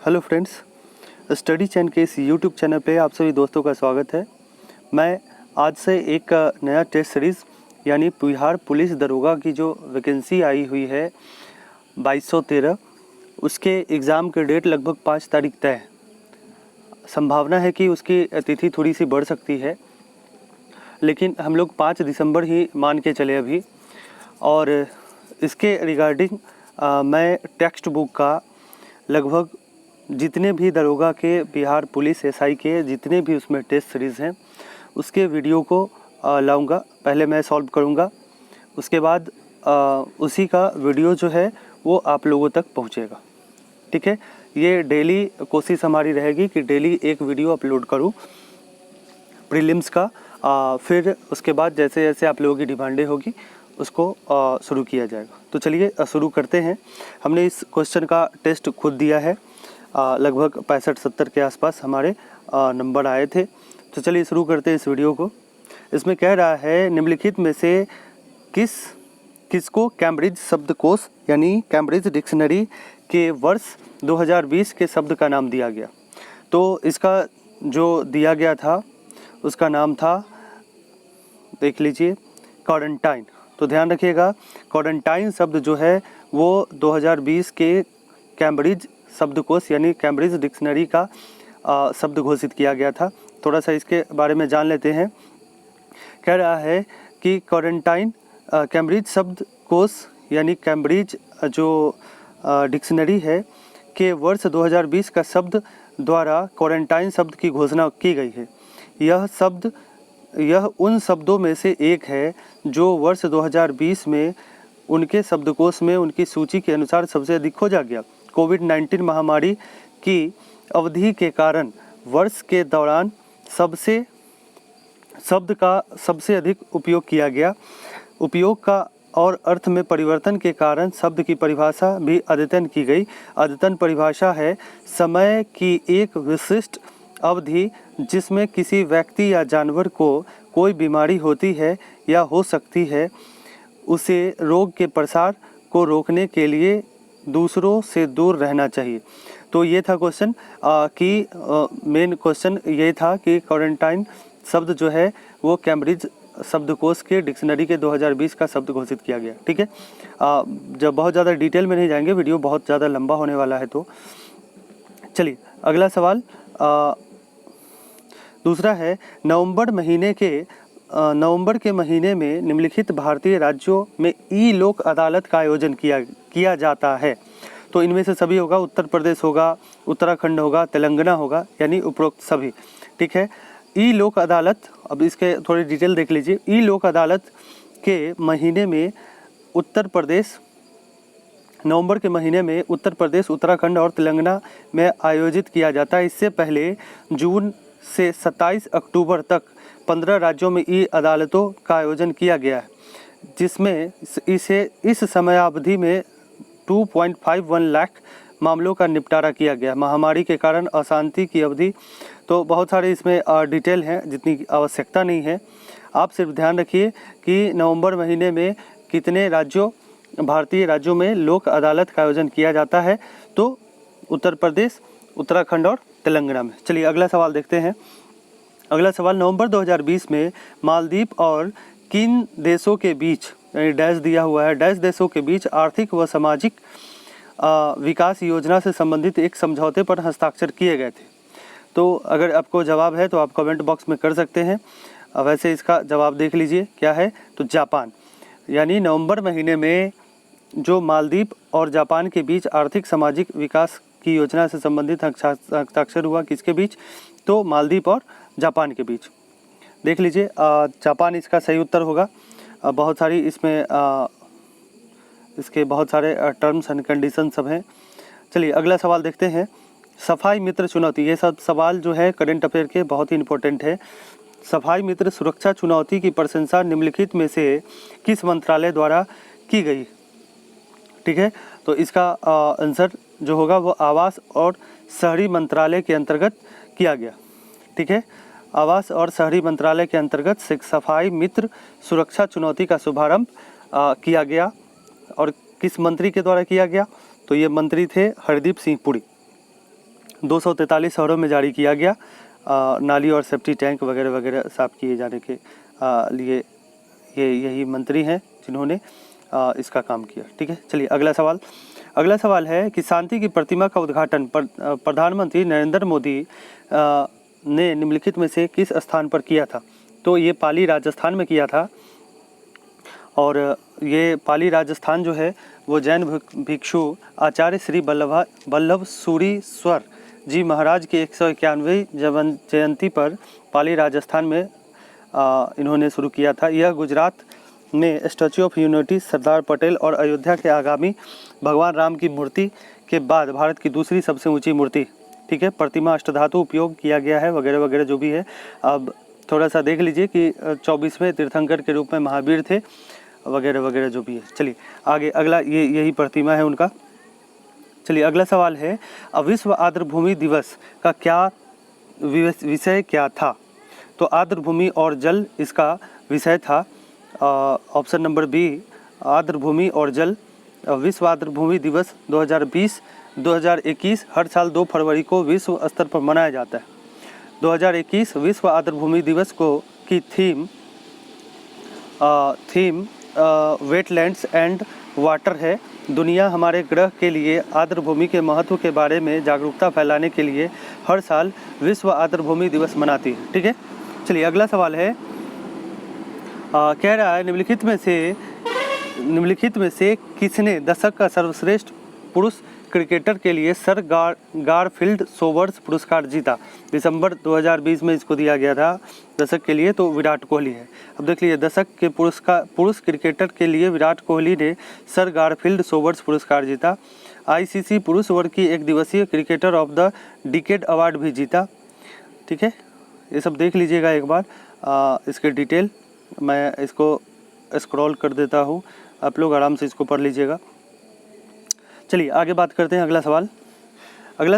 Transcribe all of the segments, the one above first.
Hello friends, study चैन के इस YouTube channel पे आप सभी दोस्तों का स्वागत है। मैं आज से एक नया टेस्ट सीरीज़ यानी बिहार पुलिस दरोगा की जो वैकेंसी आई हुई है 2213, उसके एग्ज़ाम के डेट लगभग 5 तारीख तय है। संभावना है कि उसकी तिथि थोड़ी सी बढ़ सकती है, लेकिन हम लोग 5 दिसंबर ही मान के चले अभी। और इसके रिगार्डिंग मैं टेक्स्ट बुक का लगभग जितने भी दरोगा के बिहार पुलिस एसआई के जितने भी उसमें टेस्ट सीरीज़ हैं उसके वीडियो को लाऊंगा। पहले मैं सॉल्व करूंगा, उसके बाद उसी का वीडियो जो है वो आप लोगों तक पहुंचेगा। ठीक है, ये डेली कोशिश हमारी रहेगी कि डेली एक वीडियो अपलोड करूं प्रीलिम्स का। फिर उसके बाद जैसे जैसे आप लोगों की डिमांडें होगी उसको शुरू किया जाएगा। तो चलिए शुरू करते हैं। हमने इस क्वेश्चन का टेस्ट खुद दिया है, लगभग 65-70 के आसपास हमारे नंबर आए थे। तो चलिए शुरू करते हैं इस वीडियो को। इसमें कह रहा है निम्नलिखित में से किसको कैम्ब्रिज शब्दकोश यानी कैम्ब्रिज डिक्शनरी के वर्ष 2020 के शब्द का नाम दिया गया। तो इसका जो दिया गया था उसका नाम था, देख लीजिए, क्वारंटाइन। तो ध्यान रखिएगा, क्वारंटाइन शब्द जो है वो 2020 के कैम्ब्रिज शब्दकोश यानी कैम्ब्रिज डिक्शनरी का शब्द घोषित किया गया था। थोड़ा सा इसके बारे में जान लेते हैं। कह रहा है कि क्वारंटाइन कैम्ब्रिज शब्दकोश यानी कैम्ब्रिज जो डिक्शनरी है के वर्ष 2020 का शब्द द्वारा क्वारंटाइन शब्द की घोषणा की गई है। यह उन शब्दों में से एक है जो वर्ष 2020 में उनके शब्दकोश में उनकी सूची के अनुसार सबसे अधिक खोजा गया। कोविड-19 महामारी की अवधि के कारण वर्ष के दौरान शब्द का सबसे अधिक उपयोग किया गया। उपयोग का और अर्थ में परिवर्तन के कारण शब्द की परिभाषा भी अद्यतन की गई। अद्यतन परिभाषा है समय की एक विशिष्ट अवधि जिसमें किसी व्यक्ति या जानवर को कोई बीमारी होती है या हो सकती है, उसे रोग के प्रसार को रोकने के लिए दूसरों से दूर रहना चाहिए। तो ये था क्वेश्चन कि मेन क्वेश्चन ये था कि क्वारंटाइन शब्द जो है वो कैम्ब्रिज शब्दकोश के डिक्शनरी के 2020 का शब्द घोषित किया गया। ठीक है, जब बहुत ज़्यादा डिटेल में नहीं जाएंगे, वीडियो बहुत ज़्यादा लंबा होने वाला है। तो चलिए अगला सवाल दूसरा है, नवंबर के महीने में निम्नलिखित भारतीय राज्यों में ई लोक अदालत का आयोजन किया जाता है। तो इनमें से सभी होगा, उत्तर प्रदेश होगा, उत्तराखंड होगा, तेलंगाना होगा, यानी उपरोक्त सभी। ठीक है, ई लोक अदालत, अब इसके थोड़ी डिटेल देख लीजिए। ई लोक अदालत के महीने में नवंबर के महीने में उत्तर प्रदेश, उत्तराखंड और तेलंगाना में आयोजित किया जाता है। इससे पहले जून से 27 अक्टूबर तक 15 राज्यों में ई अदालतों का आयोजन किया गया है, जिसमें इस समयावधि में 2.51 लाख मामलों का निपटारा किया गया। महामारी के कारण अशांति की अवधि, तो बहुत सारे इसमें डिटेल हैं जितनी आवश्यकता नहीं है। आप सिर्फ ध्यान रखिए कि नवंबर महीने में कितने भारतीय राज्यों में लोक अदालत का आयोजन किया जाता है। तो उत्तर प्रदेश, उत्तराखंड और तेलंगाना में। चलिए अगला सवाल देखते हैं। अगला सवाल, नवंबर 2020 में मालदीव और किन देशों के बीच, यानी डैश दिया हुआ है, डैश देशों के बीच आर्थिक व सामाजिक विकास योजना से संबंधित एक समझौते पर हस्ताक्षर किए गए थे। तो अगर आपको जवाब है तो आप कमेंट बॉक्स में कर सकते हैं। वैसे इसका जवाब देख लीजिए क्या है। तो जापान, यानी नवंबर महीने में जो मालदीव और जापान के बीच आर्थिक सामाजिक विकास की योजना से संबंधित हस्ताक्षर हुआ, किसके बीच? तो मालदीव और जापान के बीच। देख लीजिए, जापान इसका सही उत्तर होगा। बहुत सारी इसमें इसके बहुत सारे टर्म्स एंड कंडीशन सब हैं। चलिए अगला सवाल देखते हैं। सफाई मित्र चुनौती, ये सब सवाल जो है करंट अफेयर के बहुत ही इंपॉर्टेंट है। सफाई मित्र सुरक्षा चुनौती की प्रशंसा निम्नलिखित में से किस मंत्रालय द्वारा की गई? ठीक है, तो इसका आंसर जो होगा वो आवास और शहरी मंत्रालय के अंतर्गत किया गया। ठीक है, आवास और शहरी मंत्रालय के अंतर्गत सफाई मित्र सुरक्षा चुनौती का शुभारंभ किया गया। और किस मंत्री के द्वारा किया गया? तो ये मंत्री थे हरदीप सिंह पुरी। 243 शहरों में जारी किया गया। नाली और सेफ्टी टैंक वगैरह वगैरह साफ किए जाने के लिए ये यही मंत्री हैं जिन्होंने इसका काम किया। ठीक है, चलिए अगला सवाल है कि शांति की प्रतिमा का उद्घाटन प्रधानमंत्री नरेंद्र मोदी ने निम्नलिखित में से किस स्थान पर किया था? तो ये पाली राजस्थान में किया था। और ये पाली राजस्थान जो है वो जैन भिक्षु आचार्य श्री वल्लभ सूरीश्वर जी महाराज की 191वीं जयंती पर पाली राजस्थान में इन्होंने शुरू किया था। यह गुजरात में statue of unity, Sardar Patel और अयोध्या के आगामी भगवान राम की मूर्ति के बाद भारत की दूसरी सबसे ऊंची मूर्ति। ठीक है, प्रतिमा अष्टधातु उपयोग किया गया है वगैरह वगैरह जो भी है। अब थोड़ा सा देख लीजिए कि 24वें तीर्थंकर के रूप में महावीर थे वगैरह वगैरह जो भी है। चलिए आगे अगला यही प्रतिमा है उनका। चलिए अगला सवाल है विश्व आर्द्रभूमि दिवस का क्या विषय क्या था? तो आर्द्रभूमि और जल इसका विषय था। ऑप्शन नंबर बी, आर्द्रभूमि और जल। विश्व आर्द्रभूमि दिवस 2021 हर साल 2 फरवरी को विश्व स्तर पर मनाया जाता है। 2021 विश्व आर्द्रभूमि दिवस को की थीम वेटलैंड्स एंड वाटर है। दुनिया हमारे ग्रह के लिए आर्द्रभूमि के महत्व के बारे में जागरूकता फैलाने के लिए हर साल विश्व आर्द्रभूमि दिवस मनाती है। ठीक है, चलिए अगला सवाल है कह रहा है निम्नलिखित में से किसने दशक का सर्वश्रेष्ठ पुरुष क्रिकेटर के लिए सर गारफील्ड सोबर्स पुरस्कार जीता? दिसंबर 2020 में इसको दिया गया था दशक के लिए, तो विराट कोहली है। अब देख लीजिए दशक के पुरुष क्रिकेटर के लिए विराट कोहली ने सर गारफील्ड सोबर्स पुरस्कार जीता। आईसीसी पुरुष वर्ग की 1 दिवसीय cricketer of the decade award भी जीता। ठीक है, ये सब देख लीजिएगा एक बार। इसके डिटेल मैं इसको स्क्रॉल कर देता हूँ, आप लोग आराम से इसको पढ़ लीजिएगा। चलिए आगे बात करते हैं। अगला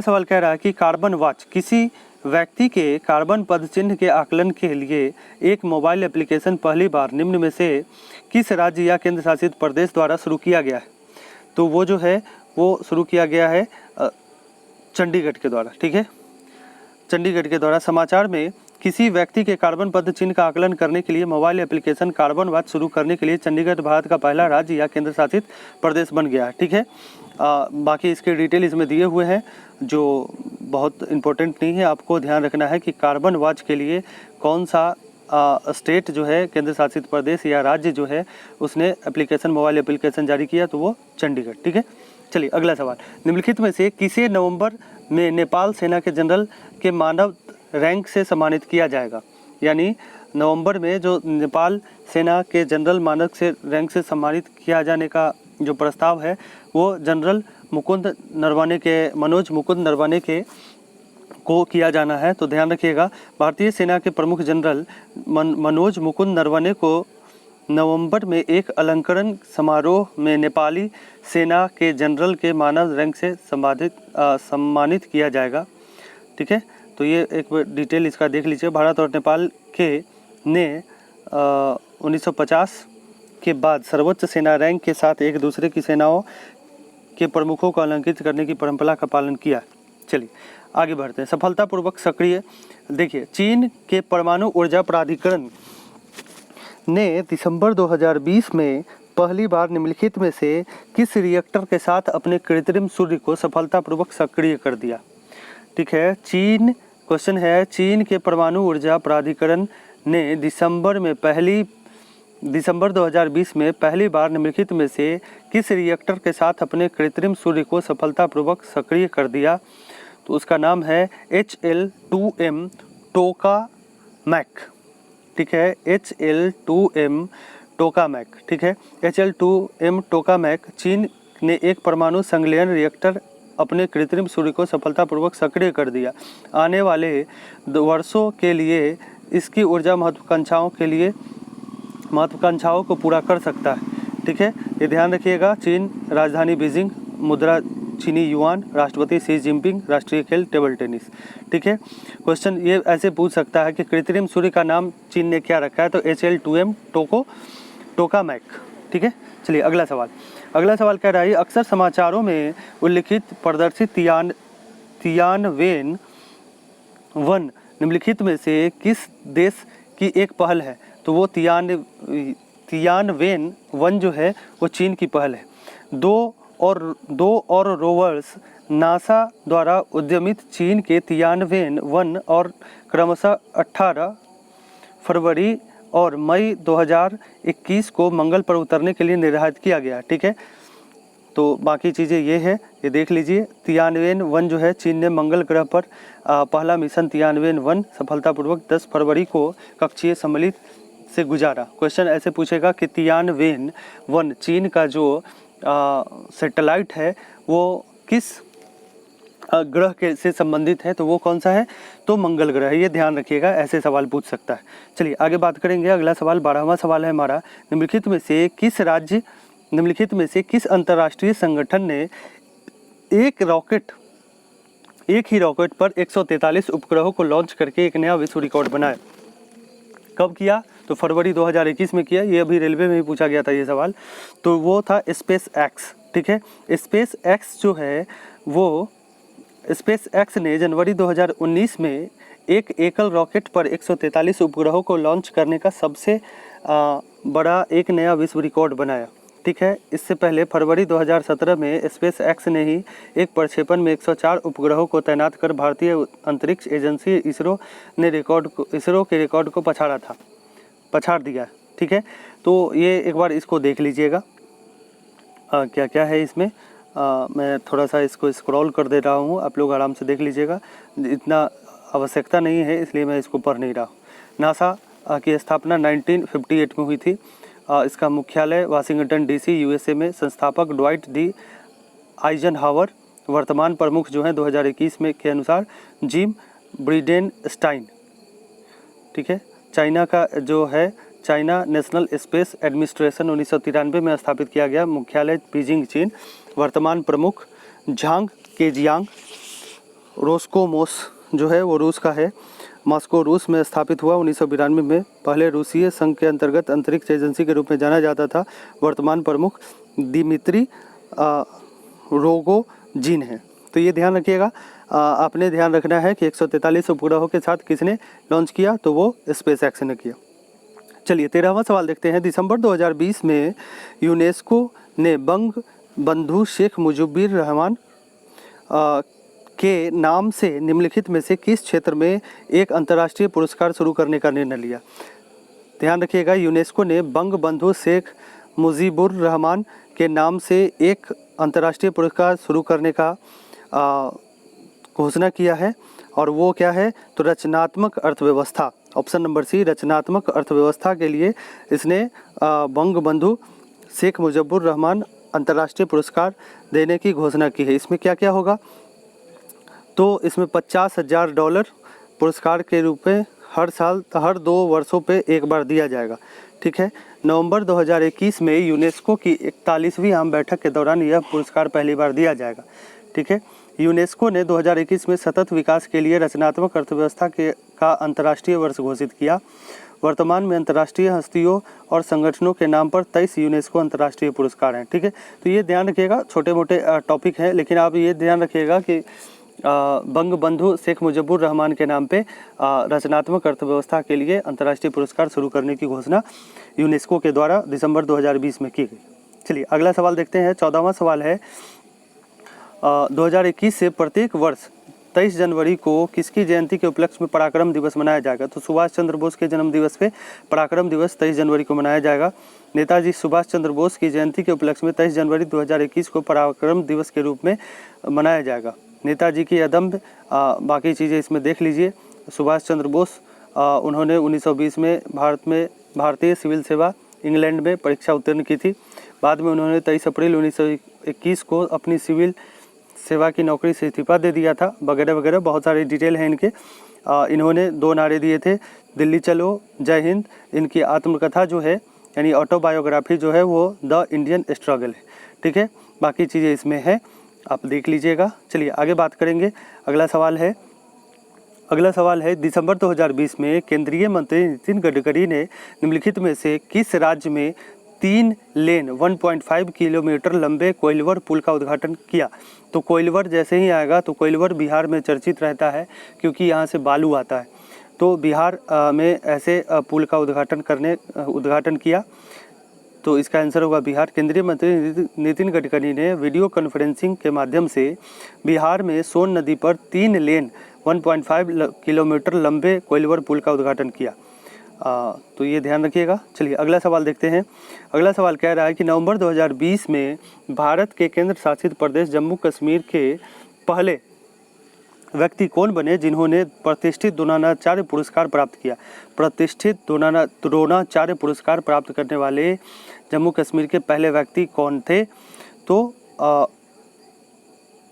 सवाल कह रहा है कि कार्बन वॉच किसी व्यक्ति के कार्बन पद चिन्ह के आकलन के लिए एक मोबाइल एप्लीकेशन पहली बार निम्न में से किस राज्य या केंद्र शासित प्रदेश द्वारा शुरू किया गया है? तो वो जो है वो शुरू किया गया है चंडीगढ़ के द्वारा। ठीक है, चंडीगढ़ के द्वारा। समाचार में किसी व्यक्ति के कार्बन पद चिन्ह का आकलन करने के लिए मोबाइल एप्लीकेशन कार्बन वॉच शुरू करने के लिए चंडीगढ़ भारत का पहला राज्य या केंद्र शासित प्रदेश बन गया है। ठीक है, बाकी इसके डिटेल इसमें दिए हुए हैं जो बहुत इम्पोर्टेंट नहीं है। आपको ध्यान रखना है कि कार्बन वॉच के लिए कौन सा स्टेट जो है केंद्र शासित प्रदेश या राज्य जो है उसने मोबाइल एप्लीकेशन जारी किया, तो वो चंडीगढ़। ठीक है, चलिए अगला सवाल। निम्नलिखित में से किसे नवंबर में नेपाल सेना के जनरल के मानद रैंक से सम्मानित किया जाएगा? यानी नवंबर में जो नेपाल सेना के जनरल मानद से रैंक से सम्मानित किया जाने का जो प्रस्ताव है वो जनरल मनोज मुकुंद नरवणे के को किया जाना है। तो ध्यान रखिएगा, भारतीय सेना के प्रमुख जनरल मनोज मुकुंद नरवणे को नवंबर में एक अलंकरण समारोह में नेपाली सेना के जनरल के मानद रैंक से सम्मानित किया जाएगा। ठीक है, तो ये एक डिटेल इसका देख लीजिए। भारत और नेपाल ने 1950 के बाद सर्वोच्च सेना रैंक के साथ एक दूसरे की सेनाओं के प्रमुखों को अलंकृत करने की परंपरा का पालन किया। चलिए आगे बढ़ते हैं। सफलतापूर्वक सक्रिय। देखिए, चीन के परमाणु ऊर्जा प्राधिकरण ने दिसंबर 2020 में पहली बार निम्नलिखित में से किस रिएक्टर के साथ अपने कृत्रिम सूर्य को सफलतापूर्वक सक्रिय कर दिया? ठीक है, क्वेश्चन है चीन के परमाणु ऊर्जा प्राधिकरण ने दिसंबर 2020 में पहली बार निम्नलिखित में से किस रिएक्टर के साथ अपने कृत्रिम सूर्य को सफलतापूर्वक सक्रिय कर दिया? तो उसका नाम है HL-2M टोकामैक। ठीक है, HL-2M टोकामैक। ठीक है, HL-2M टोकामैक चीन ने एक परमाणु संलयन रिएक्टर अपने कृत्रिम सूर्य को सफलतापूर्वक सक्रिय कर दिया। आने वाले वर्षों के लिए इसकी ऊर्जा महत्वाकांक्षाओं को पूरा कर सकता है। ठीक है, ये ध्यान रखिएगा। चीन राजधानी बीजिंग, मुद्रा चीनी युआन, राष्ट्रपति शी जिनपिंग, राष्ट्रीय खेल टेबल टेनिस। ठीक है, क्वेश्चन ये ऐसे पूछ सकता है कि कृत्रिम सूर्य का नाम चीन ने क्या रखा है? तो HL-2M टोकामैक। ठीक है, चलिए अगला सवाल कह रहा है अक्सर समाचारों में उल्लिखित प्रदर्शित तियानवेन वन निम्नलिखित में से किस देश की एक पहल है? तो वो तियानवेन वन जो है वो चीन की पहल है। दो और रोवर्स नासा द्वारा उद्यमित चीन के तियानवेन वन और क्रमशः 18 फरवरी और मई 2021 को मंगल पर उतरने के लिए निर्धारित किया गया। ठीक है, तो बाकी चीज़ें ये है, ये देख लीजिए। तियानवेन वन जो है चीन ने मंगल ग्रह पर पहला मिशन तियानवेन वन सफलतापूर्वक 10 फरवरी को कक्षीय सम्मिलित से गुजारा। क्वेश्चन ऐसे पूछेगा कि तियानवेन वन चीन का जो सैटेलाइट है वो किस ग्रह के से संबंधित है, तो वो कौन सा है? तो मंगल ग्रह है। ये ध्यान रखिएगा, ऐसे सवाल पूछ सकता है। चलिए आगे बात करेंगे। अगला सवाल 12वां सवाल है हमारा। निम्नलिखित में से किस अंतर्राष्ट्रीय संगठन ने एक ही रॉकेट पर 143 उपग्रहों को लॉन्च करके एक नया विश्व रिकॉर्ड बनाया? कब किया? तो फरवरी 2021 में किया। ये अभी रेलवे में ही पूछा गया था ये सवाल। तो वो था स्पेस एक्स। ठीक है, स्पेस एक्स जो है वो स्पेस एक्स ने जनवरी 2019 में एक एकल रॉकेट पर 143 उपग्रहों को लॉन्च करने का सबसे बड़ा एक नया विश्व रिकॉर्ड बनाया। ठीक है, इससे पहले फरवरी 2017 में स्पेस एक्स ने ही एक प्रक्षेपण में 104 उपग्रहों को तैनात कर भारतीय अंतरिक्ष एजेंसी इसरो के रिकॉर्ड को पछाड़ दिया। ठीक है, तो ये एक बार इसको देख लीजिएगा क्या क्या है इसमें। मैं थोड़ा सा इसको स्क्रॉल कर दे रहा हूँ, आप लोग आराम से देख लीजिएगा। इतना आवश्यकता नहीं है इसलिए मैं इसको पढ़ नहीं रहा हूँ। नासा की स्थापना 1958 में हुई थी। इसका मुख्यालय वाशिंगटन DC USA में। संस्थापक ड्वाइट डी आइजनहावर। वर्तमान प्रमुख जो हैं 2021 में के अनुसार जिम ब्रिडेनस्टाइन। ठीक है, चाइना का जो है चाइना नेशनल स्पेस एडमिनिस्ट्रेशन 1993 में स्थापित किया गया। मुख्यालय बीजिंग चीन। वर्तमान प्रमुख झांग केजियांग। रोस्कोमोस जो है वो रूस का है। मॉस्को रूस में स्थापित हुआ 1992 में। पहले रूसीय संघ के अंतर्गत अंतरिक्ष एजेंसी के रूप में जाना जाता था। वर्तमान प्रमुख दिमित्री रोगोजिन है। तो ये ध्यान रखिएगा, आपने ध्यान रखना है कि 143 उपग्रहों के साथ किसने लॉन्च किया, तो वो स्पेस एक्स ने किया। चलिए 13वां सवाल देखते हैं। दिसंबर 2020 में यूनेस्को ने बंग बंधु शेख मुजीबुर रहमान के नाम से निम्नलिखित में से किस क्षेत्र में एक अंतर्राष्ट्रीय पुरस्कार शुरू करने का निर्णय लिया? ध्यान रखिएगा, यूनेस्को ने बंग बंधु शेख मुजीबुर रहमान के नाम से एक अंतर्राष्ट्रीय पुरस्कार शुरू करने का घोषणा किया है। और वो क्या है? तो रचनात्मक अर्थव्यवस्था। ऑप्शन नंबर सी, रचनात्मक अर्थव्यवस्था के लिए इसने बंग बंधु शेख मुजीबुर रहमान अंतर्राष्ट्रीय पुरस्कार देने की घोषणा की है। इसमें क्या क्या होगा? तो इसमें $50,000 पुरस्कार के रूप में हर 2 वर्षों पे एक बार दिया जाएगा। ठीक है, नवंबर 2021 में यूनेस्को की 41वीं आम बैठक के दौरान यह पुरस्कार पहली बार दिया जाएगा। ठीक है, यूनेस्को ने 2021 में सतत विकास के लिए रचनात्मक अर्थव्यवस्था का अंतर्राष्ट्रीय वर्ष घोषित किया। वर्तमान में अंतर्राष्ट्रीय हस्तियों और संगठनों के नाम पर 23 यूनेस्को अंतर्राष्ट्रीय पुरस्कार हैं। ठीक है, तो ये ध्यान रखिएगा, छोटे मोटे टॉपिक हैं, लेकिन आप ये ध्यान रखिएगा कि बंग बंधु शेख मुजीबुर रहमान के नाम पे रचनात्मक अर्थव्यवस्था के लिए अंतर्राष्ट्रीय पुरस्कार शुरू करने की घोषणा यूनेस्को के द्वारा दिसंबर 2020 में की गई। चलिए अगला सवाल देखते हैं। 14वां सवाल है 2021 से प्रत्येक वर्ष 23 जनवरी को किसकी जयंती के उपलक्ष्य में पराक्रम दिवस मनाया जाएगा? तो सुभाष चंद्र बोस के जन्म दिवस पे पराक्रम दिवस 23 जनवरी को मनाया जाएगा। नेताजी सुभाष चंद्र बोस की जयंती के उपलक्ष्य में 23 जनवरी 2021 को पराक्रम दिवस के रूप में मनाया जाएगा। नेताजी की अदम्य बाकी चीज़ें इसमें देख लीजिए। सुभाष चंद्र बोस उन्होंने 1920 में भारतीय सिविल सेवा इंग्लैंड में परीक्षा उत्तीर्ण की थी। बाद में उन्होंने 23 अप्रैल 1921 को अपनी सिविल सेवा की नौकरी से इस्तीफा दे दिया था, वगैरह वगैरह बहुत सारे डिटेल हैं इनके। इन्होंने 2 नारे दिए थे, दिल्ली चलो जय हिंद। इनकी आत्मकथा जो है यानी ऑटोबायोग्राफी जो है वो द इंडियन स्ट्रगल है। ठीक है, बाकी चीज़ें इसमें है, आप देख लीजिएगा। चलिए आगे बात करेंगे। अगला सवाल है दिसंबर 2020 में केंद्रीय मंत्री नितिन गडकरी ने निम्नलिखित में से किस राज्य में 3 लेन 1.5 किलोमीटर लंबे कोइलवर पुल का उद्घाटन किया। तो कोइलवर जैसे ही आएगा तो कोइलवर बिहार में चर्चित रहता है क्योंकि यहाँ से बालू आता है। तो बिहार में ऐसे पुल का उद्घाटन किया, तो इसका आंसर होगा बिहार। केंद्रीय मंत्री नितिन गडकरी ने वीडियो कॉन्फ्रेंसिंग के माध्यम से बिहार में सोन नदी पर 3 लेन 1.5 किलोमीटर लंबे कोइलवर पुल का उद्घाटन किया। तो ये ध्यान रखिएगा। चलिए अगला सवाल देखते हैं। अगला सवाल कह रहा है कि नवंबर 2020 में भारत के केंद्र शासित प्रदेश जम्मू कश्मीर के पहले व्यक्ति कौन बने जिन्होंने प्रतिष्ठित द्रोणाचार्य पुरस्कार प्राप्त किया। प्रतिष्ठित द्रोणाचार्य पुरस्कार प्राप्त करने वाले जम्मू कश्मीर के पहले व्यक्ति कौन थे? तो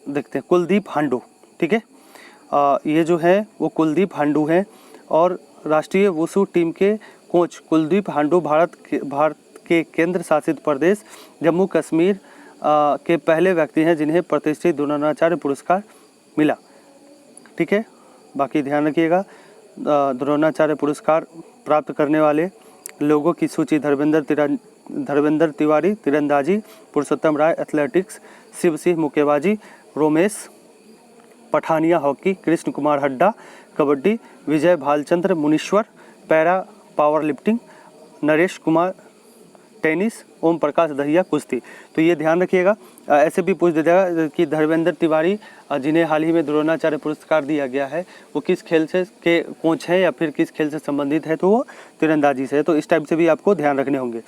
देखते हैं, कुलदीप हांडू। ठीक है, ये जो है वो कुलदीप हांडू हैं और राष्ट्रीय वुशु टीम के कोच कुलदीप हांडू भारत के केंद्र शासित प्रदेश जम्मू कश्मीर के पहले व्यक्ति हैं जिन्हें प्रतिष्ठित द्रोणाचार्य पुरस्कार मिला। ठीक है, बाकी ध्यान रखिएगा। द्रोणाचार्य पुरस्कार प्राप्त करने वाले लोगों की सूची: धर्मेंद्र तिवारी तीरंदाजी, पुरुषोत्तम राय एथलेटिक्स, शिव सिंह मुक्केबाजी, Romesh Pathania hockey, Krishna Kumar Hooda kabaddi, Vijay Bhalchandra Munishwar para powerlifting, Naresh Kumar tennis, Om Prakash Dahiya कुश्ती। तो ये ध्यान रखिएगा। ऐसे भी पूछ देगा कि धर्मेंद्र तिवारी जिन्हें हाल ही में द्रोणाचार्य पुरस्कार दिया गया है वो किस खेल से के कोच हैं या फिर किस खेल से संबंधित है, तो वो तीरंदाजी से है। तो इस टाइप से भी आपको ध्यान रखने होंगे।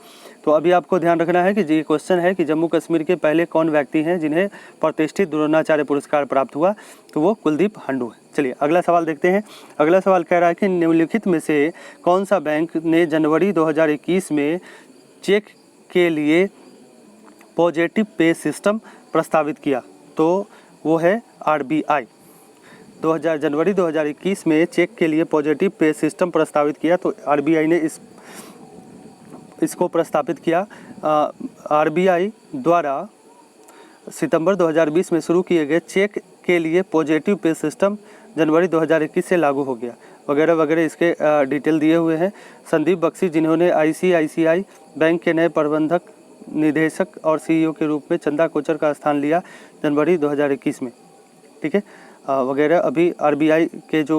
तो अभी आपको ध्यान रखना है कि ये क्वेश्चन है कि जम्मू कश्मीर के पहले कौन व्यक्ति हैं जिन्हें प्रतिष्ठित द्रोणाचार्य पुरस्कार प्राप्त हुआ, तो वो कुलदीप हांडू है। चलिए अगला सवाल देखते हैं। अगला सवाल कह रहा है कि निम्नलिखित में से कौन सा बैंक ने जनवरी 2021 में चेक के लिए पॉजिटिव पे सिस्टम प्रस्तावित किया? तो वो है RBI। जनवरी 2021 में चेक के लिए पॉजिटिव पे सिस्टम प्रस्तावित किया, तो RBI ने इसको प्रस्तावित किया। RBI द्वारा सितंबर 2020 में शुरू किए गए चेक के लिए पॉजिटिव पे सिस्टम जनवरी 2021 से लागू हो गया, वगैरह वगैरह इसके डिटेल दिए हुए हैं। संदीप बख्शी जिन्होंने ICICI बैंक के नए प्रबंधक निदेशक और CEO के रूप में चंदा कोचर का स्थान लिया जनवरी 2021 में। ठीक है, वगैरह। अभी RBI के जो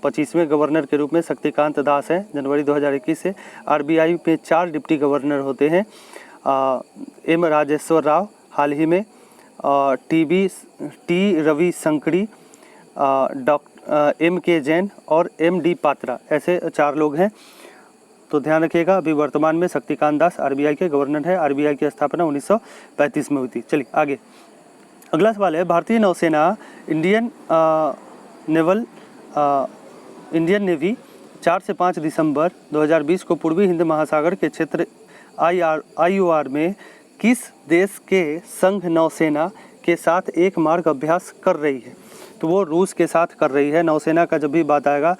25वें गवर्नर के रूप में शक्तिकांत दास हैं जनवरी 2021 से। RBI में 4 डिप्टी गवर्नर होते हैं। M राजेश्वर राव हाल ही में, T रवि शंकरी, MK जैन और MD पात्रा, ऐसे 4 लोग हैं। तो ध्यान रखिएगा। अभी वर्तमान में शक्तिकांत दास RBI के गवर्नर है। RBI की स्थापना 1935 में हुई थी। चलिए आगे अगला सवाल है, भारतीय नौसेना इंडियन नेवी 4 से 5 दिसंबर 2020 को पूर्वी हिंद महासागर के क्षेत्र IOR में किस देश के संघ नौसेना के साथ एक मार्ग अभ्यास कर रही है? तो वो रूस के साथ कर रही है। नौसेना का जब भी बात आएगा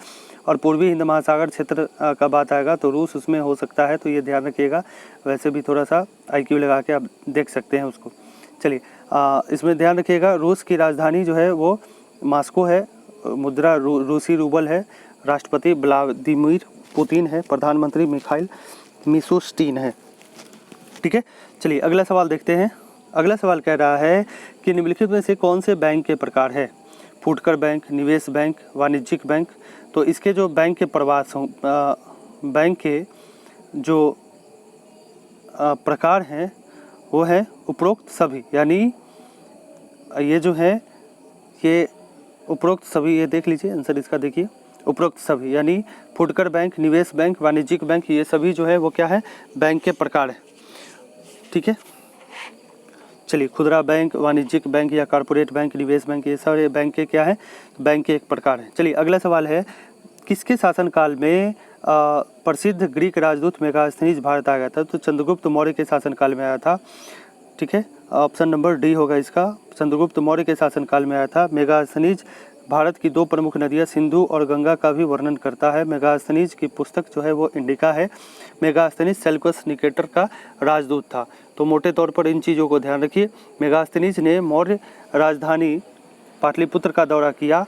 और पूर्वी हिंद महासागर क्षेत्र का बात आएगा तो रूस उसमें हो सकता है, तो ये ध्यान रखिएगा। वैसे भी थोड़ा सा IQ लगा के आप देख सकते हैं उसको। चलिए इसमें ध्यान रखिएगा। रूस की राजधानी जो है वो मास्को है, मुद्रा रूसी रूबल है, राष्ट्रपति व्लादिमीर पुतिन है, प्रधानमंत्री मिखाइल मिशुस्टिन है। ठीक है, चलिए अगला सवाल देखते हैं। अगला सवाल कह रहा है कि निम्नलिखित में से कौन से बैंक के प्रकार है? फुटकर बैंक, निवेश बैंक, वाणिज्यिक बैंक। तो इसके जो बैंक के बैंक के जो प्रकार हैं वो है उपरोक्त सभी, यानी ये जो है ये उपरोक्त सभी, ये देख लीजिए आंसर इसका, देखिए उपरोक्त सभी यानी फुटकर बैंक, निवेश बैंक, वाणिज्यिक बैंक, ये सभी जो है वो क्या है? बैंक के प्रकार है। ठीक है, चलिए खुदरा बैंक, वाणिज्यिक बैंक या कॉर्पोरेट बैंक, निवेश बैंक, ये सारे बैंक के क्या है? बैंक के एक प्रकार है। चलिए अगला सवाल है, किसके शासनकाल में प्रसिद्ध ग्रीक राजदूत मेगास्थनीज भारत आ गया था? तो चंद्रगुप्त मौर्य के शासनकाल में आया था। ठीक है, ऑप्शन नंबर डी होगा इसका। चंद्रगुप्त मौर्य के शासनकाल में आया था। मेगास्थनीज भारत की 2 प्रमुख नदियां सिंधु और गंगा का भी वर्णन करता है। मेगास्थनीज की पुस्तक जो है वो इंडिका है। मेगास्थनीज सेल्यूकस निकेटर का राजदूत था। तो मोटे तौर पर इन चीज़ों को ध्यान रखिए। मेगास्थनीज ने मौर्य राजधानी पाटलिपुत्र का दौरा किया,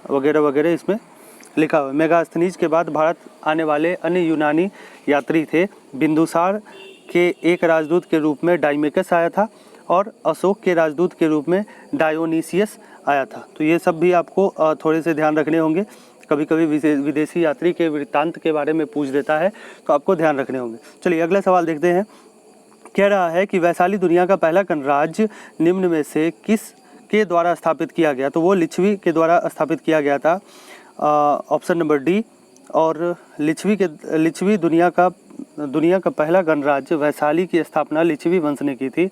वगैरह वगैरह इसमें लिखा हुआ है। मेगास्थनीज के बाद भारत आने वाले अन्य यूनानी यात्री थे बिंदुसार के एक राजदूत के रूप में डाइमेकस आया था और अशोक के राजदूत के रूप में डायोनीसियस आया था। तो ये सब भी आपको थोड़े से ध्यान रखने होंगे। कभी कभी विदेशी यात्री के वृत्तांत के बारे में पूछ देता है, तो आपको ध्यान रखने होंगे। चलिए अगला सवाल देखते हैं। कह रहा है कि वैशाली दुनिया का पहला गणराज्य निम्न में से किस के द्वारा स्थापित किया गया? तो वो लिच्छवी के द्वारा स्थापित किया गया था, ऑप्शन नंबर डी। और लिच्छवी दुनिया का पहला गणराज्य वैशाली की स्थापना लिच्छवी वंश ने की थी।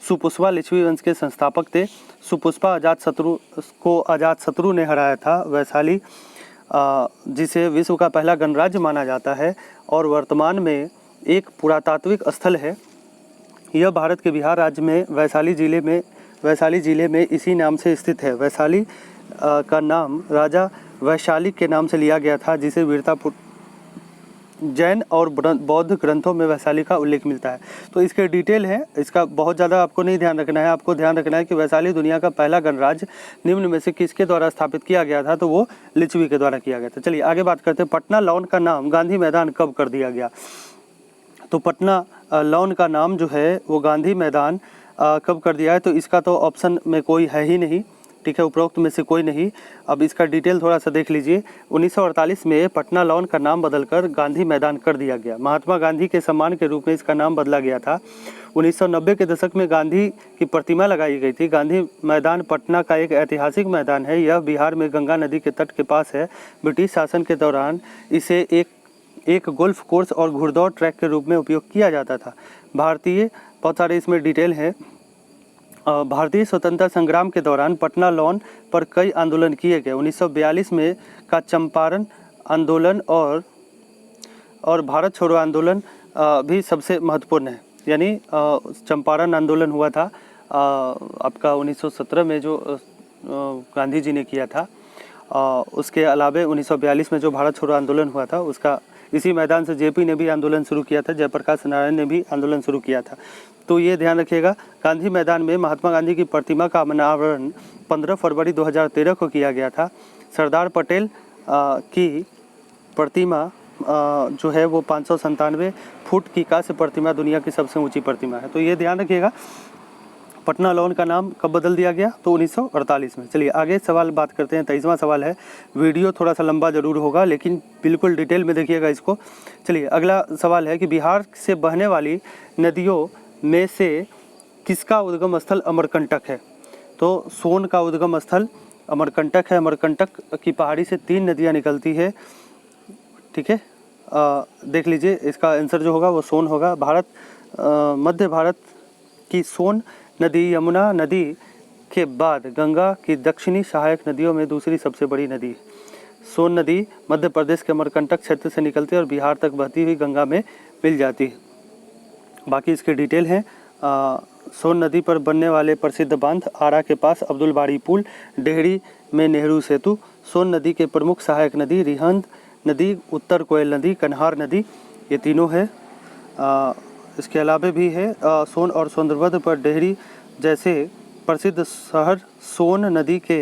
सुपुष्पा लिच्छवी वंश के संस्थापक थे। सुपुष्पा अजातशत्रु ने हराया था वैशाली, जिसे विश्व का पहला गणराज्य माना जाता है और वर्तमान में एक पुरातात्विक स्थल है। यह भारत के बिहार राज्य में वैशाली जिले में इसी नाम से स्थित है। वैशाली का नाम राजा वैशाली के नाम से लिया गया था, जिसे वीरतापूर्ण जैन और बौद्ध ग्रंथों में वैशाली का उल्लेख मिलता है। तो इसके डिटेल है, इसका बहुत ज़्यादा आपको नहीं ध्यान रखना है। आपको ध्यान रखना है कि वैशाली दुनिया का पहला गणराज्य निम्न में से किसके द्वारा स्थापित किया गया था? तो वो लिच्छवी के द्वारा किया गया था। चलिए आगे बात करते हैं। पटना लॉन का नाम गांधी मैदान कब कर दिया गया? तो पटना लॉन का नाम जो है वो गांधी मैदान कब कर दिया है? तो इसका तो ऑप्शन में कोई है ही नहीं, ठीक है, उपरोक्त में से कोई नहीं। अब इसका डिटेल थोड़ा सा देख लीजिए। 1948 में पटना लॉन का नाम बदलकर गांधी मैदान कर दिया गया। महात्मा गांधी के सम्मान के रूप में इसका नाम बदला गया था। 1990 के दशक में गांधी की प्रतिमा लगाई गई थी। गांधी मैदान पटना का एक ऐतिहासिक मैदान है। यह बिहार में गंगा नदी के तट के पास है। ब्रिटिश शासन के दौरान इसे एक गोल्फ कोर्स और घुड़दौड़ ट्रैक के रूप में उपयोग किया जाता था। बहुत सारे इसमें डिटेल है। भारतीय स्वतंत्रता संग्राम के दौरान पटना लॉन पर कई आंदोलन किए गए। 1942 में का चंपारण आंदोलन और भारत छोड़ो आंदोलन भी सबसे महत्वपूर्ण है। यानी चंपारण आंदोलन हुआ था आपका 1917 में जो गांधी जी ने किया था। उसके अलावे 1942 में जो भारत छोड़ो आंदोलन हुआ था, उसका इसी मैदान से जेपी ने भी आंदोलन शुरू किया था, जयप्रकाश नारायण ने भी आंदोलन शुरू किया था। तो ये ध्यान रखिएगा। गांधी मैदान में महात्मा गांधी की प्रतिमा का अनावरण 15 फरवरी 2013 को किया गया था। सरदार पटेल की प्रतिमा जो है वो 597 फुट की कांस्य प्रतिमा दुनिया की सबसे ऊंची प्रतिमा है। तो ये ध्यान रखिएगा। पटना लॉन का नाम कब बदल दिया गया? तो 1948 में। चलिए आगे सवाल बात करते हैं। 23वां सवाल है। वीडियो थोड़ा सा लंबा जरूर होगा, लेकिन बिल्कुल डिटेल में देखिएगा इसको। चलिए अगला सवाल है कि बिहार से बहने वाली नदियों में से किसका उद्गम स्थल अमरकंटक है? तो सोन का उद्गम स्थल अमरकंटक है। अमरकंटक की पहाड़ी से 3 नदियाँ निकलती है, ठीक है। देख लीजिए, इसका आंसर जो होगा वो सोन होगा। मध्य भारत की सोन नदी यमुना नदी के बाद गंगा की दक्षिणी सहायक नदियों में दूसरी सबसे बड़ी नदी है। सोन नदी मध्य प्रदेश के अमरकंटक क्षेत्र से निकलती है और बिहार तक बहती हुई गंगा में मिल जाती है। बाकी इसके डिटेल हैं। सोन नदी पर बनने वाले प्रसिद्ध बांध आरा के पास अब्दुल बारी पुल, डेहरी में नेहरू सेतु। सोन नदी के प्रमुख सहायक नदी रिहंद नदी, उत्तर कोयल नदी, कन्हार नदी, ये तीनों है। इसके अलावा भी है सोन और सोनभद्र पर डेहरी जैसे प्रसिद्ध शहर सोन नदी के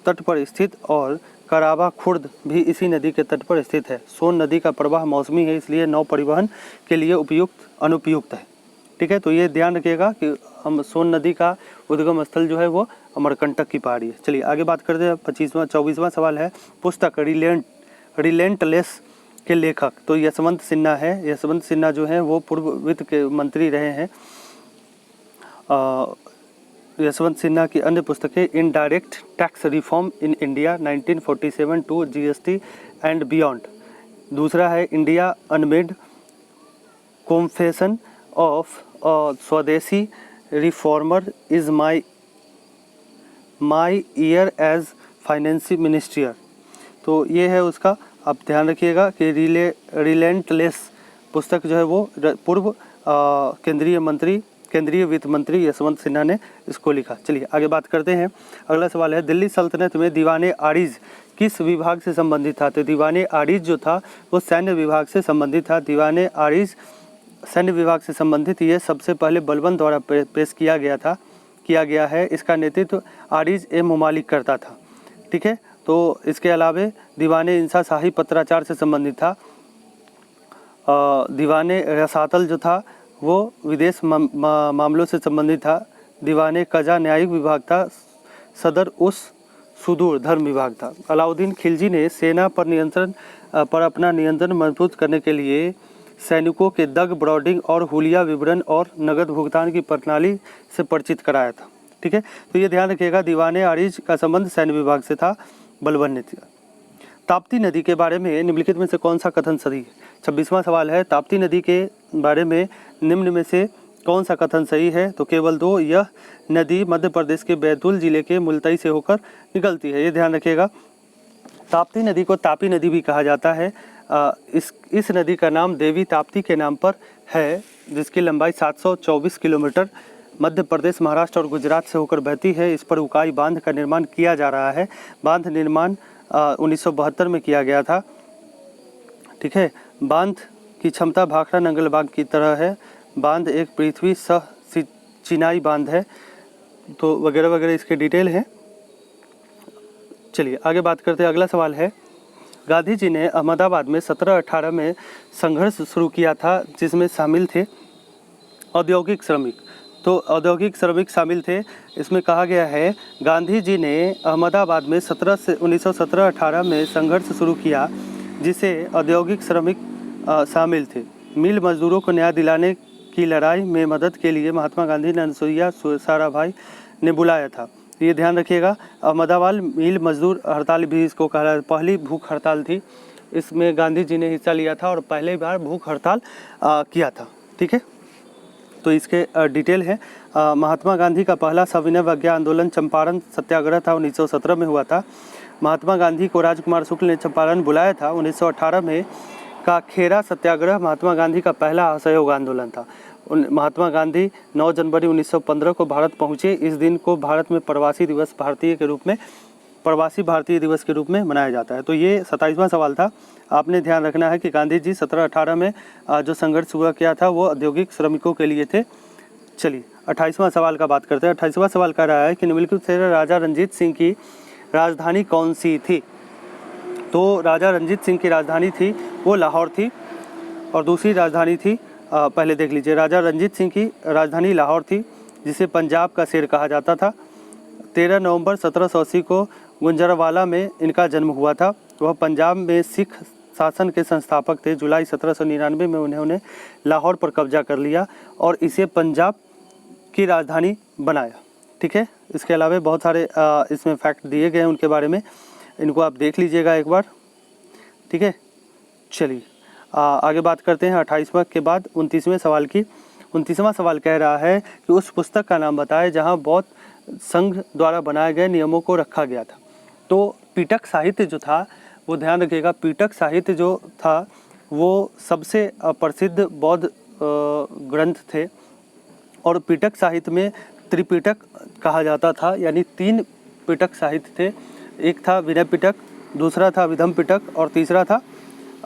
तट पर स्थित और करावा खुर्द भी इसी नदी के तट पर स्थित है। सोन नदी का प्रवाह मौसमी है, इसलिए नौ परिवहन के लिए अनुपयुक्त है, ठीक है। तो ये ध्यान रखिएगा कि हम सोन नदी का उद्गम स्थल जो है वो अमरकंटक की पहाड़ी है। चलिए आगे बात करते हैं। 24वां सवाल है। पुस्तक रिलेंटलेस के लेखक तो यशवंत सिन्हा है। यशवंत सिन्हा जो है वो पूर्व वित्त के मंत्री रहे हैं। यशवंत सिन्हा की अन्य पुस्तकें indirect tax reform in India 1947 to GST and beyond. दूसरा है India unmade, confession of swadeshi reformer is my year as finance minister. तो ये है उसका, आप ध्यान रखिएगा कि रिलेंटलेस पुस्तक जो है वो पूर्व केंद्रीय वित्त मंत्री यशवंत सिन्हा ने इसको लिखा। चलिए आगे बात करते हैं। अगला सवाल है। दिल्ली सल्तनत में दीवाने आरिज किस विभाग से संबंधित था? तो दीवाने आरिज जो था वो सैन्य विभाग से संबंधित था। दीवाने आरिज सैन्य विभाग से संबंधित ये सबसे पहले बलबन द्वारा पेश किया गया है। इसका नेतृत्व आरिज ए मुमालिक करता था, ठीक है। तो इसके अलावे दीवाने इंसा शाही पत्राचार से संबंधित था। दीवाने रसातल जो था वो विदेश मामलों से संबंधित था। दीवाने कजा न्यायिक विभाग था। सदर उस सुदूर धर्म विभाग था। अलाउद्दीन खिलजी ने सेना पर अपना नियंत्रण मजबूत करने के लिए सैनिकों के दग ब्रॉडिंग और हुलिया विवरण और नगद भुगतान की प्रणाली से परिचित कराया था। ठीक है, तो ये ध्यान रखिएगा, दीवाने आरिज का संबंध सैन्य विभाग से था, बलबन ने था। ताप्ती नदी के बारे में निम्नलिखित में से कौन सा कथन सही है? 26वां सवाल है, ताप्ती नदी के बारे में निम्न में से कौन सा कथन सही है? तो केवल दो, यह नदी मध्य प्रदेश के बैतूल जिले के मुल्ताई से होकर निकलती है। ये ध्यान रखिएगा। ताप्ती नदी को तापी नदी भी कहा जाता है। इस नदी का नाम देवी ताप्ती के नाम पर है, जिसकी लंबाई 724 किलोमीटर मध्य प्रदेश, महाराष्ट्र और गुजरात से होकर बहती है। इस पर उकाई बांध का निर्माण किया जा रहा है। बांध निर्माण 1972 में किया गया था। ठीक है, बांध की क्षमता भाखड़ा नंगलबाग की तरह है। बांध एक पृथ्वी सह चिनाई बांध है। तो वगैरह वगैरह इसके डिटेल हैं। चलिए आगे बात करते हैं। अगला सवाल है, गांधी जी ने अहमदाबाद में 1718 में संघर्ष शुरू किया था, जिसमें शामिल थे औद्योगिक श्रमिक। तो औद्योगिक श्रमिक शामिल थे। इसमें कहा गया है, गांधी जी ने अहमदाबाद में 1917-18 में संघर्ष शुरू किया, जिसे औद्योगिक श्रमिक शामिल थे। मिल मजदूरों को न्याय दिलाने की लड़ाई में मदद के लिए महात्मा गांधी ने अनसुईया साराभाई ने बुलाया था। ये ध्यान रखिएगा। अहमदाबाद मिल मजदूर हड़ताल भी इसको कहा, पहली भूख हड़ताल थी। इसमें गांधी जी ने हिस्सा लिया था और पहली बार भूख हड़ताल किया था। ठीक है, तो इसके डिटेल है। महात्मा गांधी का पहला सविनय अवज्ञा आंदोलन चंपारण सत्याग्रह था, 1917 में हुआ था। महात्मा गांधी को राजकुमार शुक्ल ने चंपारण बुलाया था। 1918 में का खेरा सत्याग्रह महात्मा गांधी का पहला असहयोग आंदोलन था। महात्मा गांधी 9 जनवरी 1915 को भारत पहुँचे। इस दिन को भारत में प्रवासी भारतीय दिवस के रूप में मनाया जाता है। तो ये 27वां सवाल था। आपने ध्यान रखना है कि गांधी जी 1718 में जो संघर्ष हुआ किया था वो औद्योगिक श्रमिकों के लिए थे। चलिए 28वां सवाल का बात करते हैं। 28वां सवाल कह रहा है कि निम्नलिखित से राजा रणजीत सिंह की राजधानी कौन सी थी? तो राजा रणजीत सिंह की राजधानी थी वो लाहौर थी। और दूसरी राजधानी थी, पहले देख लीजिए, राजा रणजीत सिंह की राजधानी लाहौर थी, जिसे पंजाब का शेर कहा जाता था। 13 नवंबर 1780 को गुंजरवाला में इनका जन्म हुआ था। वह पंजाब में सिख शासन के संस्थापक थे। जुलाई 1799 में उन्होंने लाहौर पर कब्जा कर लिया और इसे पंजाब की राजधानी बनाया। ठीक है, इसके अलावा बहुत सारे इसमें फैक्ट दिए गए हैं उनके बारे में, इनको आप देख लीजिएगा एक बार। ठीक है, चलिए आगे बात करते हैं 28वां के बाद 29वें सवाल की। 29वां सवाल कह रहा है कि उस पुस्तक का नाम बताएं जहां बौद्ध संघ द्वारा बनाए गए नियमों को रखा गया था। तो पीटक साहित्य जो था वो ध्यान रखिएगा, पीटक साहित्य जो था वो सबसे प्रसिद्ध बौद्ध ग्रंथ थे। और पीटक साहित्य में त्रिपिटक कहा जाता था, यानी 3 पीटक साहित्य थे। एक था विनय पिटक, दूसरा था विधम पिटक और तीसरा था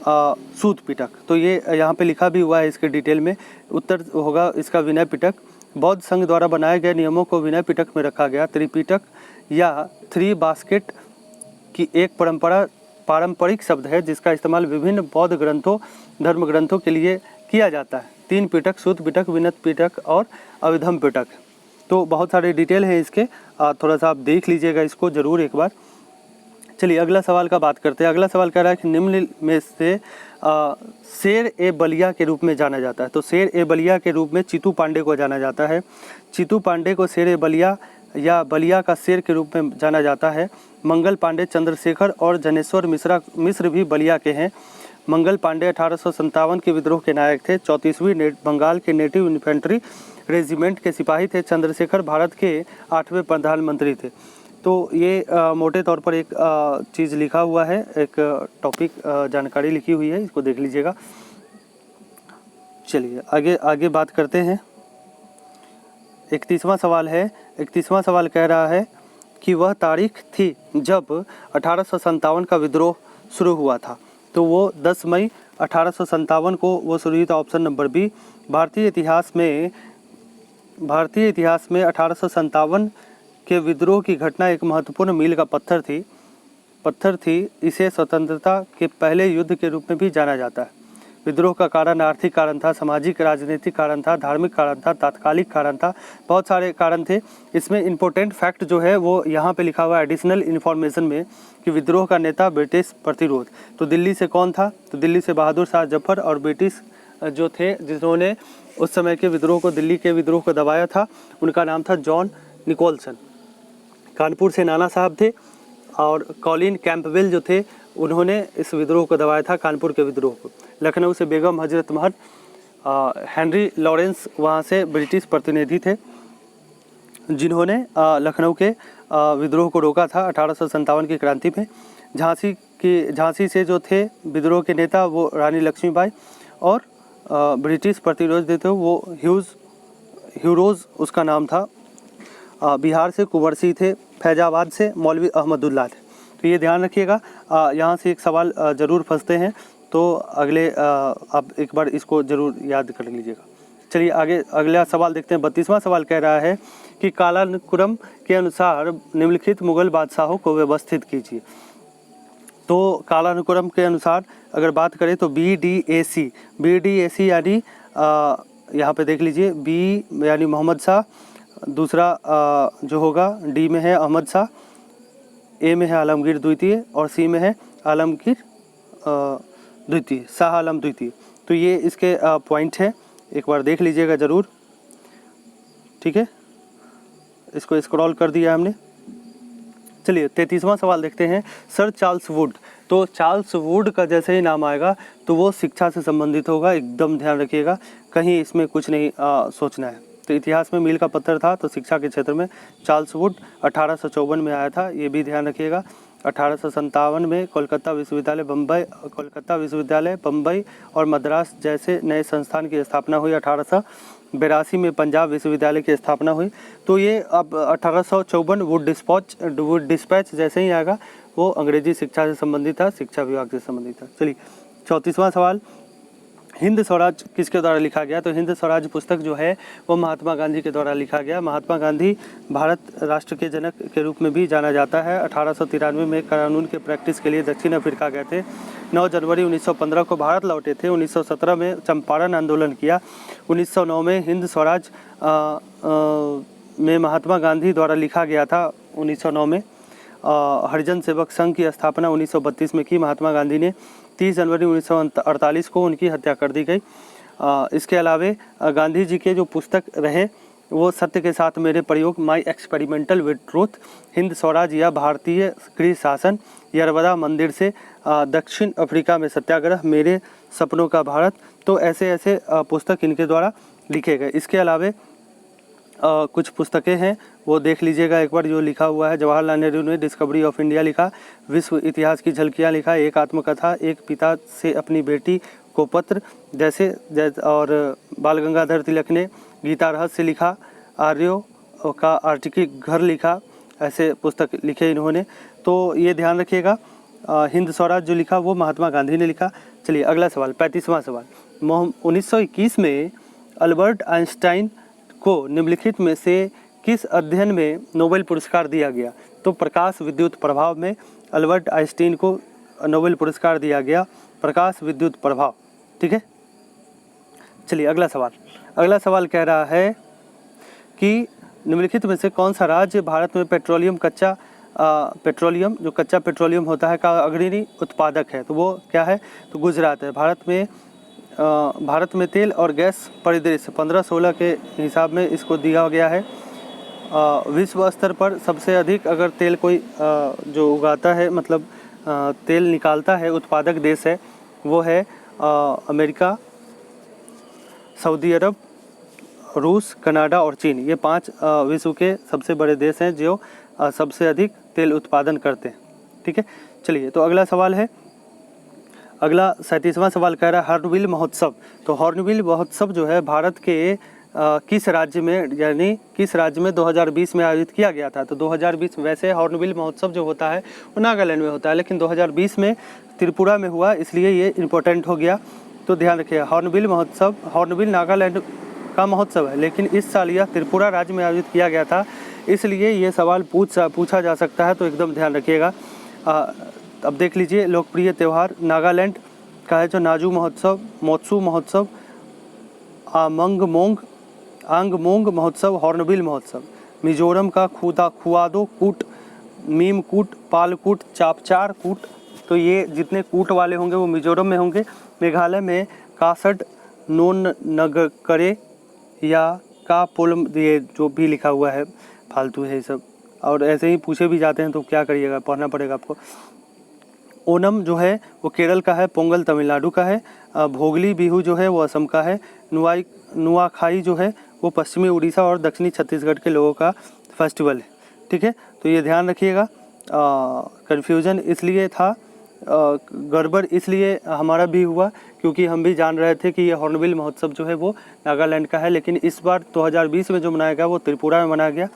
सूत पिटक। तो ये यहाँ पे लिखा भी हुआ है इसके डिटेल में। उत्तर होगा इसका विनय पिटक। बौद्ध संघ द्वारा बनाए गए नियमों को विनय पिटक में रखा गया। त्रिपिटक या 3 बास्केट की एक पारंपरिक शब्द है जिसका इस्तेमाल विभिन्न बौद्ध ग्रंथों, धर्म ग्रंथों के लिए किया जाता है। 3 पिटक, सूत पिटक, विनय पिटक और अविधम पिटक। तो बहुत सारे डिटेल हैं इसके, थोड़ा सा आप देख लीजिएगा इसको ज़रूर एक बार। चलिए अगला सवाल का बात करते हैं। अगला सवाल कह रहा है कि निम्न में से शेर ए बलिया के रूप में जाना जाता है। तो शेर ए बलिया के रूप में चित्तू पांडे को जाना जाता है। चित्तू पांडे को शेर ए बलिया या बलिया का शेर के रूप में जाना जाता है। मंगल पांडे, चंद्रशेखर और जनेश्वर मिश्र भी बलिया के हैं। मंगल पांडे 1857 के विद्रोह के नायक थे। 34वीं बंगाल के नेटिव इन्फेंट्री रेजिमेंट के सिपाही थे। चंद्रशेखर भारत के 8वें प्रधानमंत्री थे। तो ये मोटे तौर पर एक चीज़ लिखा हुआ है, एक टॉपिक जानकारी लिखी हुई है, इसको देख लीजिएगा। चलिए आगे बात करते हैं। 31वां सवाल है। 31वां सवाल कह रहा है कि वह तारीख थी जब 1857 का विद्रोह शुरू हुआ था। तो वो 10 मई 1857 को वो शुरू हुई था। Option number B. भारतीय इतिहास में 1857 के विद्रोह की घटना एक महत्वपूर्ण मील का पत्थर थी। इसे स्वतंत्रता के पहले युद्ध के रूप में भी जाना जाता है। विद्रोह का कारण आर्थिक कारण था, सामाजिक राजनीतिक कारण था, धार्मिक कारण था, तात्कालिक कारण था, बहुत सारे कारण थे। इसमें इम्पोर्टेंट फैक्ट जो है वो यहाँ पे लिखा हुआ है एडिशनल इन्फॉर्मेशन में कि विद्रोह का नेता ब्रिटिश प्रतिरोध। तो दिल्ली से कौन था? तो दिल्ली से बहादुर शाह जफर और ब्रिटिश जो थे जिन्होंने उस समय के विद्रोह को, दिल्ली के विद्रोह को दबाया था, उनका नाम था जॉन निकोलसन। कानपुर से नाना साहब थे और कॉलिन कैंपबेल जो थे उन्होंने इस विद्रोह को दबाया था, कानपुर के विद्रोह को। लखनऊ से बेगम हजरत महल, हेनरी लॉरेंस वहाँ से ब्रिटिश प्रतिनिधि थे जिन्होंने लखनऊ के विद्रोह को रोका था 1857 की क्रांति में। झांसी से जो थे विद्रोह के नेता वो रानी लक्ष्मीबाई, और ब्रिटिश प्रतिरोध देते वो ह्यूरोज उसका नाम था। बिहार से कुंवर सिंह थे, फैजाबाद से मौलवी अहमदुल्ला थे। तो ये ध्यान रखिएगा, यहाँ से एक सवाल ज़रूर फंसते हैं, तो अगले आप एक बार इसको ज़रूर याद कर लीजिएगा। चलिए आगे अगला सवाल देखते हैं। 32वां सवाल कह रहा है कि कालानुक्रम के अनुसार निम्नलिखित मुगल बादशाहों को व्यवस्थित कीजिए। तो कालानुक्रम के अनुसार अगर बात करें तो BDAC यानी यहाँ पे देख लीजिए, बी यानी मोहम्मद शाह, दूसरा जो होगा डी में है अहमद शाह, ए में है आलमगीर द्वितीय और सी में है आलमगीर द्वितीय, शाह आलम द्वितीय। तो ये इसके पॉइंट हैं, एक बार देख लीजिएगा ज़रूर, ठीक है। इसको स्क्रॉल कर दिया हमने। चलिए 33वां सवाल देखते हैं। सर चार्ल्स वुड, तो चार्ल्स वुड का जैसे ही नाम आएगा तो वो शिक्षा से संबंधित होगा, एकदम ध्यान रखिएगा, कहीं इसमें कुछ नहीं सोचना है। तो इतिहास में मील का पत्थर था, तो शिक्षा के क्षेत्र में चार्ल्स वुड 1854 में आया था, ये भी ध्यान रखिएगा। 1857 में कोलकाता विश्वविद्यालय बम्बई और मद्रास जैसे नए संस्थान की स्थापना हुई। 1882 में पंजाब विश्वविद्यालय की स्थापना हुई। तो ये अब 1854 वुड डिस्पैच जैसे ही आएगा वो अंग्रेजी शिक्षा से संबंधित था, शिक्षा विभाग से संबंधित था। चलिए 34वां सवाल, हिंद स्वराज किसके द्वारा लिखा गया? तो हिंद स्वराज पुस्तक जो है वो महात्मा गांधी के द्वारा लिखा गया। महात्मा गांधी भारत राष्ट्र के जनक के रूप में भी जाना जाता है। 1893 में कानून के प्रैक्टिस के लिए दक्षिण अफ्रीका गए थे। 9 जनवरी 1915 को भारत लौटे थे। 1917 में चंपारण आंदोलन किया। 1909 में हिंद स्वराज में महात्मा गांधी द्वारा लिखा गया था। 1909 में हरिजन सेवक संघ की स्थापना 1932 में की महात्मा गांधी ने। 30 जनवरी 1948 को उनकी हत्या कर दी गई। इसके अलावा गांधी जी के जो पुस्तक रहे वो सत्य के साथ मेरे प्रयोग, my experimental with truth, Hind Swaraj या भारतीय गृह शासन, यरवदा मंदिर से दक्षिण अफ्रीका में सत्याग्रह, मेरे सपनों का भारत, तो ऐसे पुस्तक इनके द्वारा लिखे गए। इसके अलावा कुछ पुस्तकें हैं वो देख लीजिएगा एक बार, जो लिखा हुआ है। जवाहरलाल नेहरू ने डिस्कवरी ऑफ इंडिया लिखा, विश्व इतिहास की झलकियाँ लिखा, एक आत्मकथा, एक पिता से अपनी बेटी को पत्र जैसे और बाल गंगाधर तिलक ने गीता रहस्य लिखा, आर्यों का आर्टिकिक घर लिखा, ऐसे पुस्तक लिखे इन्होंने। तो ये ध्यान रखिएगा, हिंद स्वराज जो लिखा वो महात्मा गांधी ने लिखा। चलिए अगला सवाल, 35वां सवाल, 1921 में अल्बर्ट आइंस्टाइन को निम्नलिखित में से किस अध्ययन में नोबेल पुरस्कार दिया गया? तो प्रकाश विद्युत प्रभाव में अल्बर्ट आइंस्टाइन को नोबेल पुरस्कार दिया गया, प्रकाश विद्युत प्रभाव, ठीक है। चलिए अगला सवाल कह रहा है कि निम्नलिखित में से कौन सा राज्य भारत में पेट्रोलियम जो कच्चा पेट्रोलियम होता है का अग्रणी उत्पादक है? तो वो क्या है? तो गुजरात है। भारत में तेल और गैस परिदृश्य 15-16 के हिसाब में इसको दिया गया है। विश्व स्तर पर सबसे अधिक अगर तेल कोई जो उगाता है, मतलब तेल निकालता है, उत्पादक देश है, वो है अमेरिका, सऊदी अरब, रूस, कनाडा और चीन। ये 5 विश्व के सबसे बड़े देश हैं जो सबसे अधिक तेल उत्पादन करते हैं, ठीक है। चलिए तो अगला सवाल है, अगला 37वां सवाल कह रहा है हॉर्नबिल महोत्सव। तो हॉर्नबिल महोत्सव जो है भारत के किस राज्य में, यानी किस राज्य में 2020 में आयोजित किया गया था? तो 2020, वैसे हॉर्नबिल महोत्सव जो होता है वो नागालैंड में होता है, लेकिन 2020 में त्रिपुरा में हुआ, इसलिए ये इम्पोर्टेंट हो गया। तो ध्यान रखिए, हॉर्नबिल महोत्सव, हॉर्नबिल नागालैंड का महोत्सव है, लेकिन इस साल यह त्रिपुरा राज्य में आयोजित किया गया था, इसलिए ये सवाल पूछा जा सकता है, तो एकदम ध्यान रखिएगा। अब देख लीजिए, लोकप्रिय त्यौहार नागालैंड का है जो नाजू महोत्सव, मोत्सू महोत्सव, आंगमोंग महोत्सव, हॉर्नबिल महोत्सव। मिजोरम का खुआदो कूट, मीम कूट, पालकूट, चापचार कूट। तो ये जितने कूट वाले होंगे वो मिजोरम में होंगे। मेघालय में कासट नोन नगकरे या का पुलम, ये जो भी लिखा हुआ है फालतू है सब, और ऐसे ही पूछे भी जाते हैं तो क्या करिएगा, पढ़ना पड़ेगा आपको। ओनम जो है वो केरल का है, पोंगल तमिलनाडु का है, भोगली बिहू जो है वो असम का है, नुआखाई जो है वो पश्चिमी उड़ीसा और दक्षिणी छत्तीसगढ़ के लोगों का फेस्टिवल है। ठीक है, तो ये ध्यान रखिएगा। कन्फ्यूजन इसलिए था, गड़बड़ इसलिए हमारा भी हुआ क्योंकि हम भी जान रहे थे कि ये हॉर्नबिल महोत्सव जो है वो नागालैंड का है, लेकिन इस बार 2020 में जो मनाया गया वो त्रिपुरा में मनाया गया,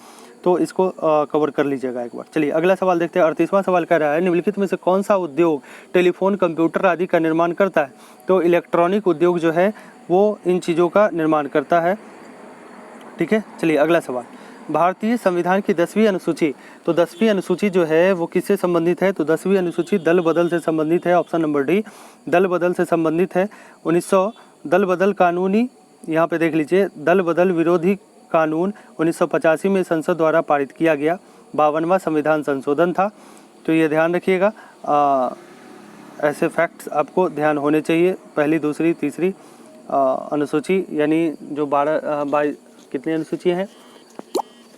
तो इसको कवर कर लीजिएगा एक बार। चलिए अगला सवाल देखते हैं। 38वां सवाल कह रहा है निम्नलिखित में से कौन सा उद्योग टेलीफोन, कंप्यूटर आदि का निर्माण करता है? तो इलेक्ट्रॉनिक उद्योग जो है वो इन चीज़ों का निर्माण करता है। ठीक है, चलिए अगला सवाल। भारतीय संविधान की 10वीं अनुसूची, तो 10वीं अनुसूची जो है वो किससे संबंधित है? तो 10वीं अनुसूची दल बदल से संबंधित है। ऑप्शन नंबर डी, दल बदल से संबंधित है। 1900 दल बदल कानूनी, यहाँ पे देख लीजिए, दल बदल विरोधी कानून 1985 में संसद द्वारा पारित किया गया। 52वां संविधान संशोधन था। तो ये ध्यान रखिएगा, ऐसे फैक्ट्स आपको ध्यान होने चाहिए। पहली, दूसरी, तीसरी अनुसूची, यानी जो 12 कितनी अनुसूचियाँ हैं,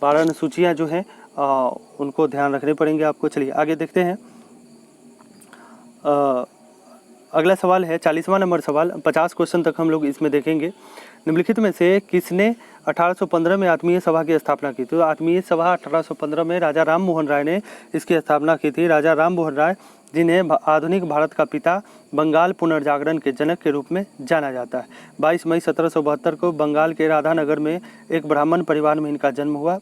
12 अनुसूचियाँ जो हैं उनको ध्यान रखने पड़ेंगे आपको। चलिए आगे देखते हैं। अगला सवाल है 40वां नंबर सवाल। 50 क्वेश्चन तक हम लोग इसमें देखेंगे। निम्नलिखित में से किसने 1815 में आत्मीय सभा की स्थापना की? तो आत्मीय सभा 1815 में राजा राम मोहन राय ने इसकी स्थापना की थी। राजा राम मोहन राय, जिन्हें आधुनिक भारत का पिता, बंगाल पुनर्जागरण के जनक के रूप में जाना जाता है। 22 मई 1772 को बंगाल के राधानगर में एक ब्राह्मण परिवार में इनका जन्म हुआ।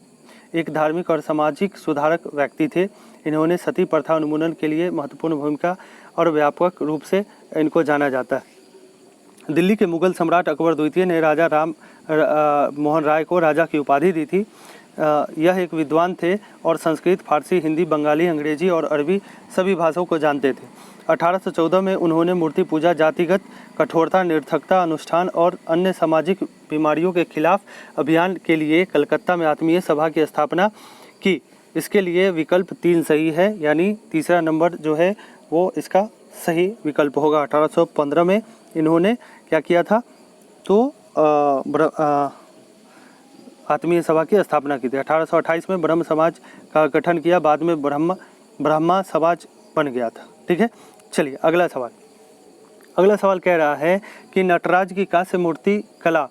एक धार्मिक और सामाजिक सुधारक व्यक्ति थे। इन्होंने सती प्रथा उन्मूलन के लिए महत्वपूर्ण भूमिका और व्यापक रूप से इनको जाना जाता है। दिल्ली के मुगल सम्राट अकबर द्वितीय ने राजा राम मोहन राय को राजा की उपाधि दी थी। यह एक विद्वान थे और संस्कृत, फारसी, हिंदी, बंगाली, अंग्रेजी और अरबी सभी भाषाओं को जानते थे। 1814 में उन्होंने मूर्ति पूजा, जातिगत कठोरता, निरर्थकता अनुष्ठान और अन्य सामाजिक बीमारियों के खिलाफ अभियान के लिए कलकत्ता में आत्मीय सभा की स्थापना की। इसके लिए विकल्प 3 सही है, यानी तीसरा नंबर जो है वो इसका सही विकल्प होगा। 1815 में इन्होंने क्या किया था? तो आत्मीय सभा की स्थापना की थी। 1828 में ब्रह्म समाज का गठन किया, बाद में ब्रह्मा समाज बन गया था। ठीक है, चलिए अगला सवाल। अगला सवाल कह रहा है कि नटराज की कांस्य मूर्ति कला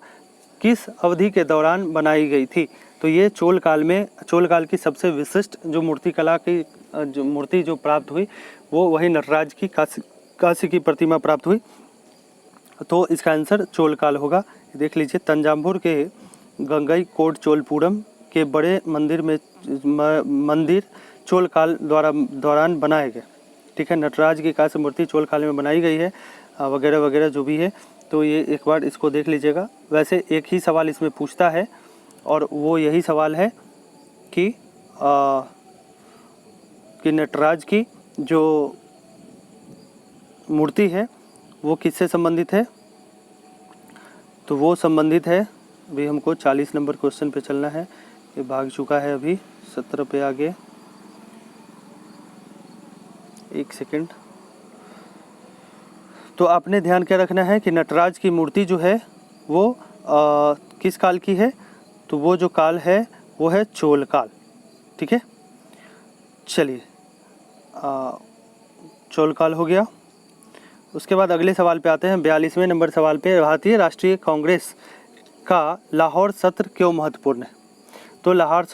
किस अवधि के दौरान बनाई गई थी? तो ये चोल काल की सबसे विशिष्ट जो मूर्ति कला की जो मूर्ति जो प्राप्त हुई वो वही नटराज की कांस्य की प्रतिमा प्राप्त हुई। तो इसका आंसर चोल काल होगा। देख लीजिए, तंजावुर के गंगई कोट चोलपुरम के बड़े मंदिर चोल काल दौरान बनाए गए। ठीक है, नटराज की कांस्य मूर्ति चोल काल में बनाई गई है, वगैरह वगैरह जो भी है। तो ये एक बार इसको देख लीजिएगा। वैसे एक ही सवाल इसमें पूछता है और वो यही सवाल है कि नटराज की जो मूर्ति है वो किससे संबंधित है? तो वो संबंधित है, अभी हमको 40 नंबर क्वेश्चन पे चलना है। ये भाग चुका है, अभी 17 पे आगे, एक सेकंड। तो आपने ध्यान क्या रखना है कि नटराज की मूर्ति जो है वो किस काल की है? तो वो जो काल है वो है चोल काल। ठीक है, चलिए चोल काल हो गया। उसके बाद अगले सवाल पे आते हैं। 42वें नंबर सवाल पे, भारतीय राष्ट्रीय कांग्रेस का लाहौर सत्र क्यों महत्वपूर्ण है? तो लाहौर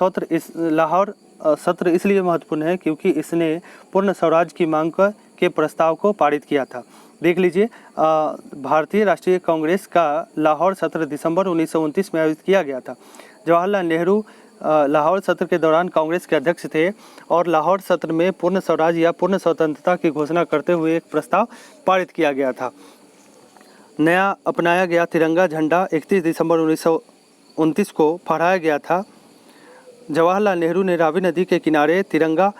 सत्र इसलिए महत्वपूर्ण है क्योंकि इसने पूर्ण स्वराज की मांग के प्रस्ताव को पारित किया था। देख लीजिए, भारतीय राष्ट्रीय कांग्रेस का लाहौर सत्र दिसंबर 1929 में आयोजित किया गया था। जवाहरलाल नेहरू लाहौर सत्र के दौरान कांग्रेस के अध्यक्ष थे और लाहौर सत्र में पूर्ण स्वराज या पूर्ण स्वतंत्रता की घोषणा करते हुए एक प्रस्ताव पारित किया गया था। नया अपनाया गया तिरंगा झंडा 31 दिसंबर 1929 को फहराया गया था। जवाहरलाल नेहरू ने रावी नदी के किनारे तिरंगा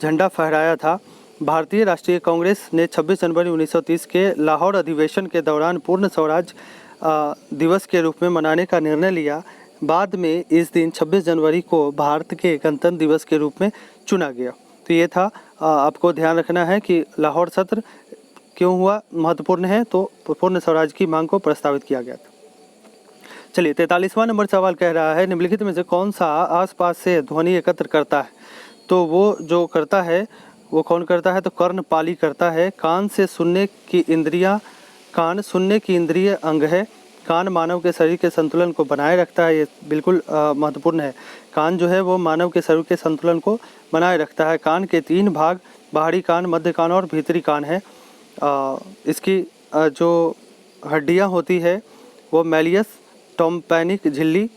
झंडा फहराया था। भारतीय राष्ट्रीय कांग्रेस ने 26 जनवरी 1930 के लाहौर अधिवेशन के दौरान पूर्ण स्वराज दिवस के रूप में मनाने का निर्णय लिया। बाद में इस दिन 26 जनवरी को भारत के गणतंत्र दिवस के रूप में चुना गया। तो ये था, आपको ध्यान रखना है कि लाहौर सत्र क्यों हुआ, महत्वपूर्ण है, तो पूर्ण स्वराज की मांग को प्रस्तावित किया गया था। चलिए 43वां नंबर सवाल कह रहा है, निम्नलिखित में से कौन सा आसपास से ध्वनि एकत्र करता है? तो वो जो करता है वो कौन करता है? तो कर्णपाली करता है। कान सुनने की इंद्रिय अंग है। कान मानव के शरीर के संतुलन को बनाए रखता है। ये बिल्कुल महत्वपूर्ण है। कान जो है वो मानव के शरीर के संतुलन को बनाए रखता है। कान के 3 भाग, बाहरी कान, मध्य कान और भीतरी कान है। इसकी जो हड्डियां होती है वो मैलियस टॉम्पैनिक झिल्ली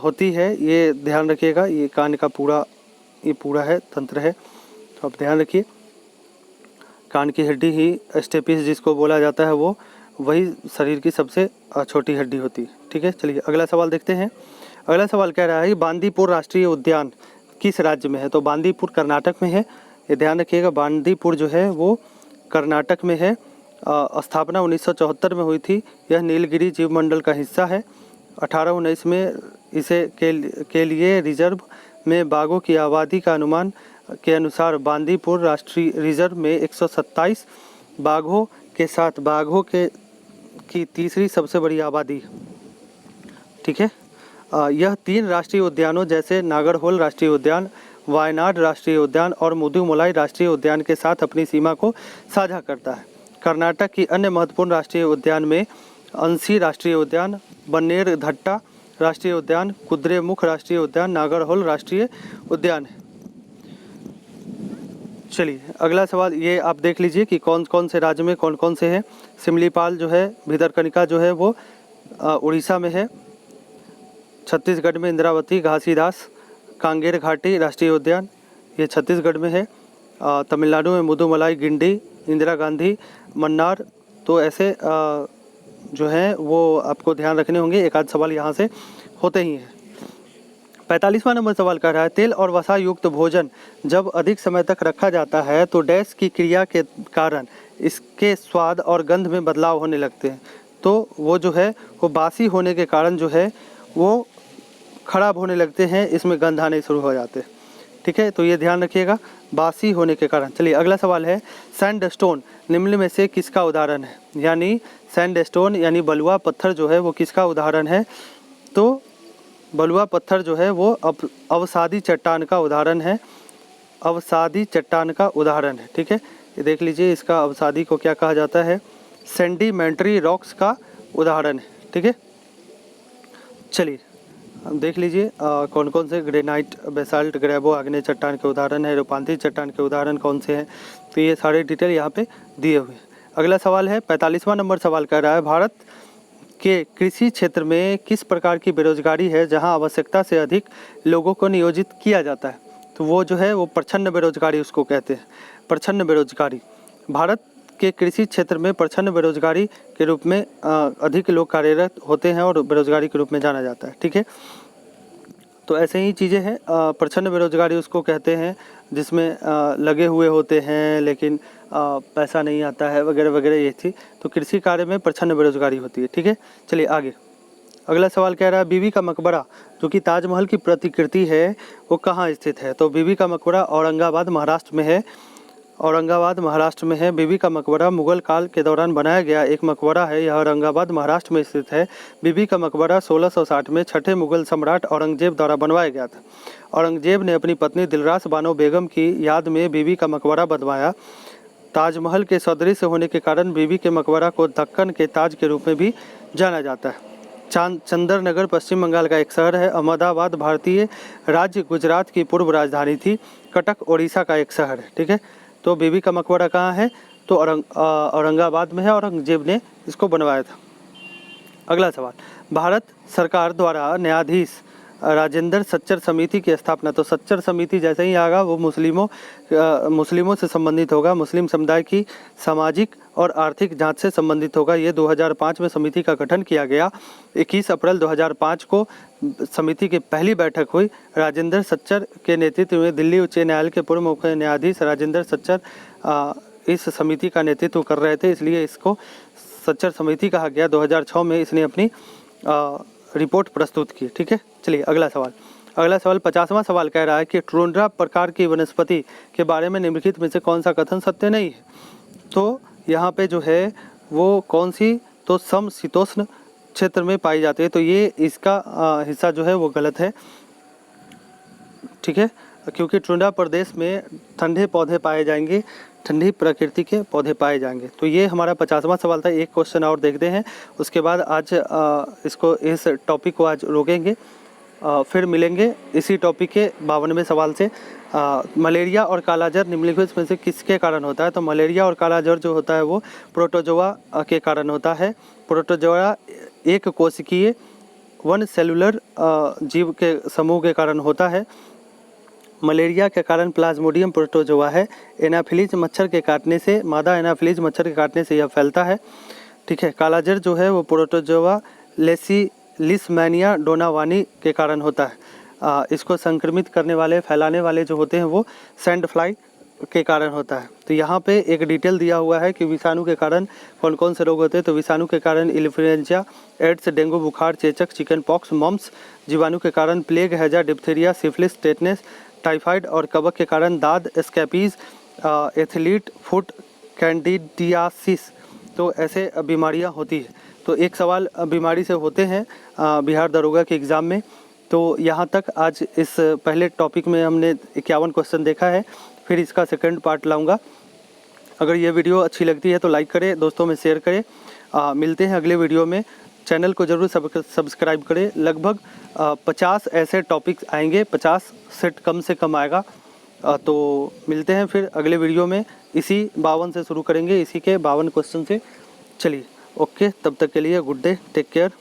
होती है। ये ध्यान रखिएगा, ये कान का पूरा है तंत्र है, तो आप ध्यान रखिए। कान की हड्डी ही स्टेपिस जिसको बोला जाता है वो वही शरीर की सबसे छोटी हड्डी होती है। ठीक है, चलिए अगला सवाल देखते हैं। अगला सवाल कह रहा है बांदीपुर राष्ट्रीय उद्यान किस राज्य में है? तो बांदीपुर कर्नाटक में है। ये ध्यान रखिएगा, बांदीपुर जो है वो कर्नाटक में है। स्थापना 1974 में हुई थी। यह नीलगिरी जीवमंडल का हिस्सा है। 1819 में इसे के लिए रिजर्व में बाघों की आबादी का अनुमान के अनुसार बांदीपुर राष्ट्रीय रिजर्व में 127 बाघों के साथ बाघों की तीसरी सबसे बड़ी आबादी। ठीक है, यह 3 राष्ट्रीय उद्यानों जैसे नागरहोल राष्ट्रीय उद्यान, वायनाड राष्ट्रीय उद्यान और मुदुमलाई राष्ट्रीय उद्यान के साथ अपनी सीमा को साझा करता है। कर्नाटक की अन्य महत्वपूर्ण राष्ट्रीय उद्यान में अंसी राष्ट्रीय उद्यान, बन्नेरघट्टा राष्ट्रीय उद्यान, कुद्रेमुख राष्ट्रीय उद्यान, नागरहोल राष्ट्रीय उद्यान है। चलिए अगला सवाल ये आप देख लीजिए कि कौन कौन से राज्य में कौन कौन से हैं। सिमलीपाल जो है, भितरकनिका जो है वो उड़ीसा में है। छत्तीसगढ़ में इंद्रावती, घासीदास, कांगेर घाटी राष्ट्रीय उद्यान, ये छत्तीसगढ़ में है। तमिलनाडु में मुदुमलाई, गिंडी, इंदिरा गांधी, मन्नार। तो ऐसे जो हैं वो आपको ध्यान रखने होंगे। एक आध सवाल यहाँ से होते ही हैं। 45वां नंबर सवाल कर रहा है तेल और वसा युक्त भोजन जब अधिक समय तक रखा जाता है तो डैश की क्रिया के कारण इसके स्वाद और गंध में बदलाव होने लगते हैं। तो वो जो है वो बासी होने के कारण जो है वो खराब होने लगते हैं, इसमें गंध आने शुरू हो जाते हैं। ठीक है, तो ये ध्यान रखिएगा, बासी होने के कारण। चलिए अगला सवाल है सैंडस्टोन निम्न में से किसका उदाहरण है? यानी सैंडस्टोन यानी बलुआ पत्थर जो है वो किसका उदाहरण है? तो बलुआ पत्थर जो है वो अवसादी चट्टान का उदाहरण है। अवसादी चट्टान का उदाहरण है। ठीक है, ये देख लीजिए, इसका अवसादी को क्या कहा जाता है? सेंडिमेंट्री रॉक्स का उदाहरण है। ठीक है, चलिए देख लीजिए कौन कौन से ग्रेनाइट, बेसाल्ट, ग्रेबो आग्नेय चट्टान के उदाहरण है, रूपांतरी चट्टान के उदाहरण कौन से हैं। तो ये सारे डिटेल यहाँ पे दिए हुए हैं। अगला सवाल है 45वां नंबर सवाल कर रहा है भारत के कृषि क्षेत्र में किस प्रकार की बेरोजगारी है जहां आवश्यकता से अधिक लोगों को नियोजित किया जाता है? तो वो जो है वो प्रच्छन्न बेरोजगारी उसको कहते हैं। प्रच्छन्न बेरोजगारी भारत के कृषि क्षेत्र में प्रच्छन्न बेरोजगारी के रूप में अधिक लोग कार्यरत होते हैं और बेरोजगारी के रूप में जाना जाता है। ठीक है, तो ऐसे ही चीज़ें हैं। प्रच्छन्न बेरोजगारी उसको कहते हैं जिसमें लगे हुए होते हैं लेकिन पैसा नहीं आता है वगैरह वगैरह, ये थी। तो कृषि कार्य में प्रच्छन्न बेरोजगारी होती है। ठीक है, चलिए आगे अगला सवाल कह रहा है बीबी का मकबरा जो कि ताजमहल की प्रतिकृति है वो कहाँ स्थित है? तो बीबी का मकबरा औरंगाबाद महाराष्ट्र में है। औरंगाबाद महाराष्ट्र में है। बीबी का मकबरा मुगल काल के दौरान बनाया गया एक मकबरा है। यह औरंगाबाद महाराष्ट्र में स्थित है। बीबी का मकबरा 1660 में छठे मुगल सम्राट औरंगजेब द्वारा बनवाया गया था। औरंगजेब ने अपनी पत्नी दिलरास बानो बेगम की याद में बीबी का मकबरा बनवाया। ताजमहल के सदृश होने के कारण बीबी के मकबरा को दक्कन के ताज के रूप में भी जाना जाता है। चंदरनगर पश्चिम बंगाल का एक शहर है। अहमदाबाद भारतीय राज्य गुजरात की पूर्व राजधानी थी। कटक ओडिशा का एक शहर है। ठीक है, तो बीबी का मकबरा कहाँ है? तो औरंगाबाद में है। औरंगजेब ने इसको बनवाया था। अगला सवाल भारत सरकार द्वारा न्यायाधीश राजेंद्र सच्चर समिति की स्थापना। तो सच्चर समिति जैसे ही आएगा वो मुस्लिमों से संबंधित होगा, मुस्लिम समुदाय की सामाजिक और आर्थिक जांच से संबंधित होगा। ये 2005 में समिति का गठन किया गया। 21 अप्रैल 2005 को समिति की पहली बैठक हुई। राजेंद्र सच्चर के नेतृत्व में दिल्ली उच्च न्यायालय के पूर्व मुख्य न्यायाधीश राजेंद्र सच्चर इस समिति का नेतृत्व कर रहे थे, इसलिए इसको सच्चर समिति कहा गया। 2006 में इसने अपनी रिपोर्ट प्रस्तुत की। ठीक है, चलिए अगला सवाल 50वां सवाल कह रहा है कि टुंड्रा प्रकार की वनस्पति के बारे में निम्नलिखित में से कौन सा कथन सत्य नहीं है। तो यहाँ पे जो है वो कौन सी, तो समशीतोष्ण क्षेत्र में पाई जाती है, तो ये इसका हिस्सा जो है वो गलत है। ठीक है, क्योंकि टुंड्रा प्रदेश में ठंडे पौधे पाए जाएंगे, ठंडी प्रकृति के पौधे पाए जाएंगे। तो ये हमारा 50वां सवाल था। एक क्वेश्चन और देखते हैं, उसके बाद आज इस टॉपिक को आज रोकेंगे, फिर मिलेंगे इसी टॉपिक के 52वें सवाल से। मलेरिया और कालाजार निम्नलिखित में से किसके कारण होता है। तो मलेरिया और कालाजार जो होता है वो प्रोटोजोआ के कारण होता है। प्रोटोजोआ एक कोशिकीय वन सेलुलर जीव के समूह के कारण होता है। मलेरिया के कारण प्लाज्मोडियम प्रोटोजोआ है। एनाफिलीज मच्छर के काटने से, मादा एनाफिलीज मच्छर के काटने से यह फैलता है। ठीक है, कालाजार जो है वो प्रोटोजोआ लिस्मैनिया डोनावानी के कारण होता है। इसको संक्रमित करने वाले, फैलाने वाले जो होते हैं वो सैंड फ्लाई के कारण होता है। तो यहाँ पे एक डिटेल दिया हुआ है कि विषाणु के कारण कौन कौन से रोग होते हैं। तो विषाणु के कारण इन्फ्लुएंजा, एड्स, डेंगू बुखार, चेचक, चिकन पॉक्स, मम्स। जीवाणु के कारण प्लेग, हैजा, डिप्थीरिया, सिफिलिस, टेटनस, टाइफाइड और कवक के कारण दाद, स्कैबीज, एथलीट फुट कैंडिडियासिस। तो ऐसे बीमारियां होती है। तो एक सवाल बीमारी से होते हैं बिहार दरोगा के एग्ज़ाम में। तो यहाँ तक आज इस पहले टॉपिक में हमने 51 क्वेश्चन देखा है, फिर इसका सेकंड पार्ट लाऊंगा। अगर ये वीडियो अच्छी लगती है तो लाइक करें, दोस्तों में शेयर करें। मिलते हैं अगले वीडियो में। चैनल को ज़रूर सब्सक्राइब करें। लगभग 50 ऐसे टॉपिक्स आएंगे, 50 सेट कम से कम आएगा। तो मिलते हैं फिर अगले वीडियो में। इसी 52 से शुरू करेंगे, इसी के 52 क्वेश्चन से। चलिए, ओके, तब तक के लिए गुड डे, टेक केयर।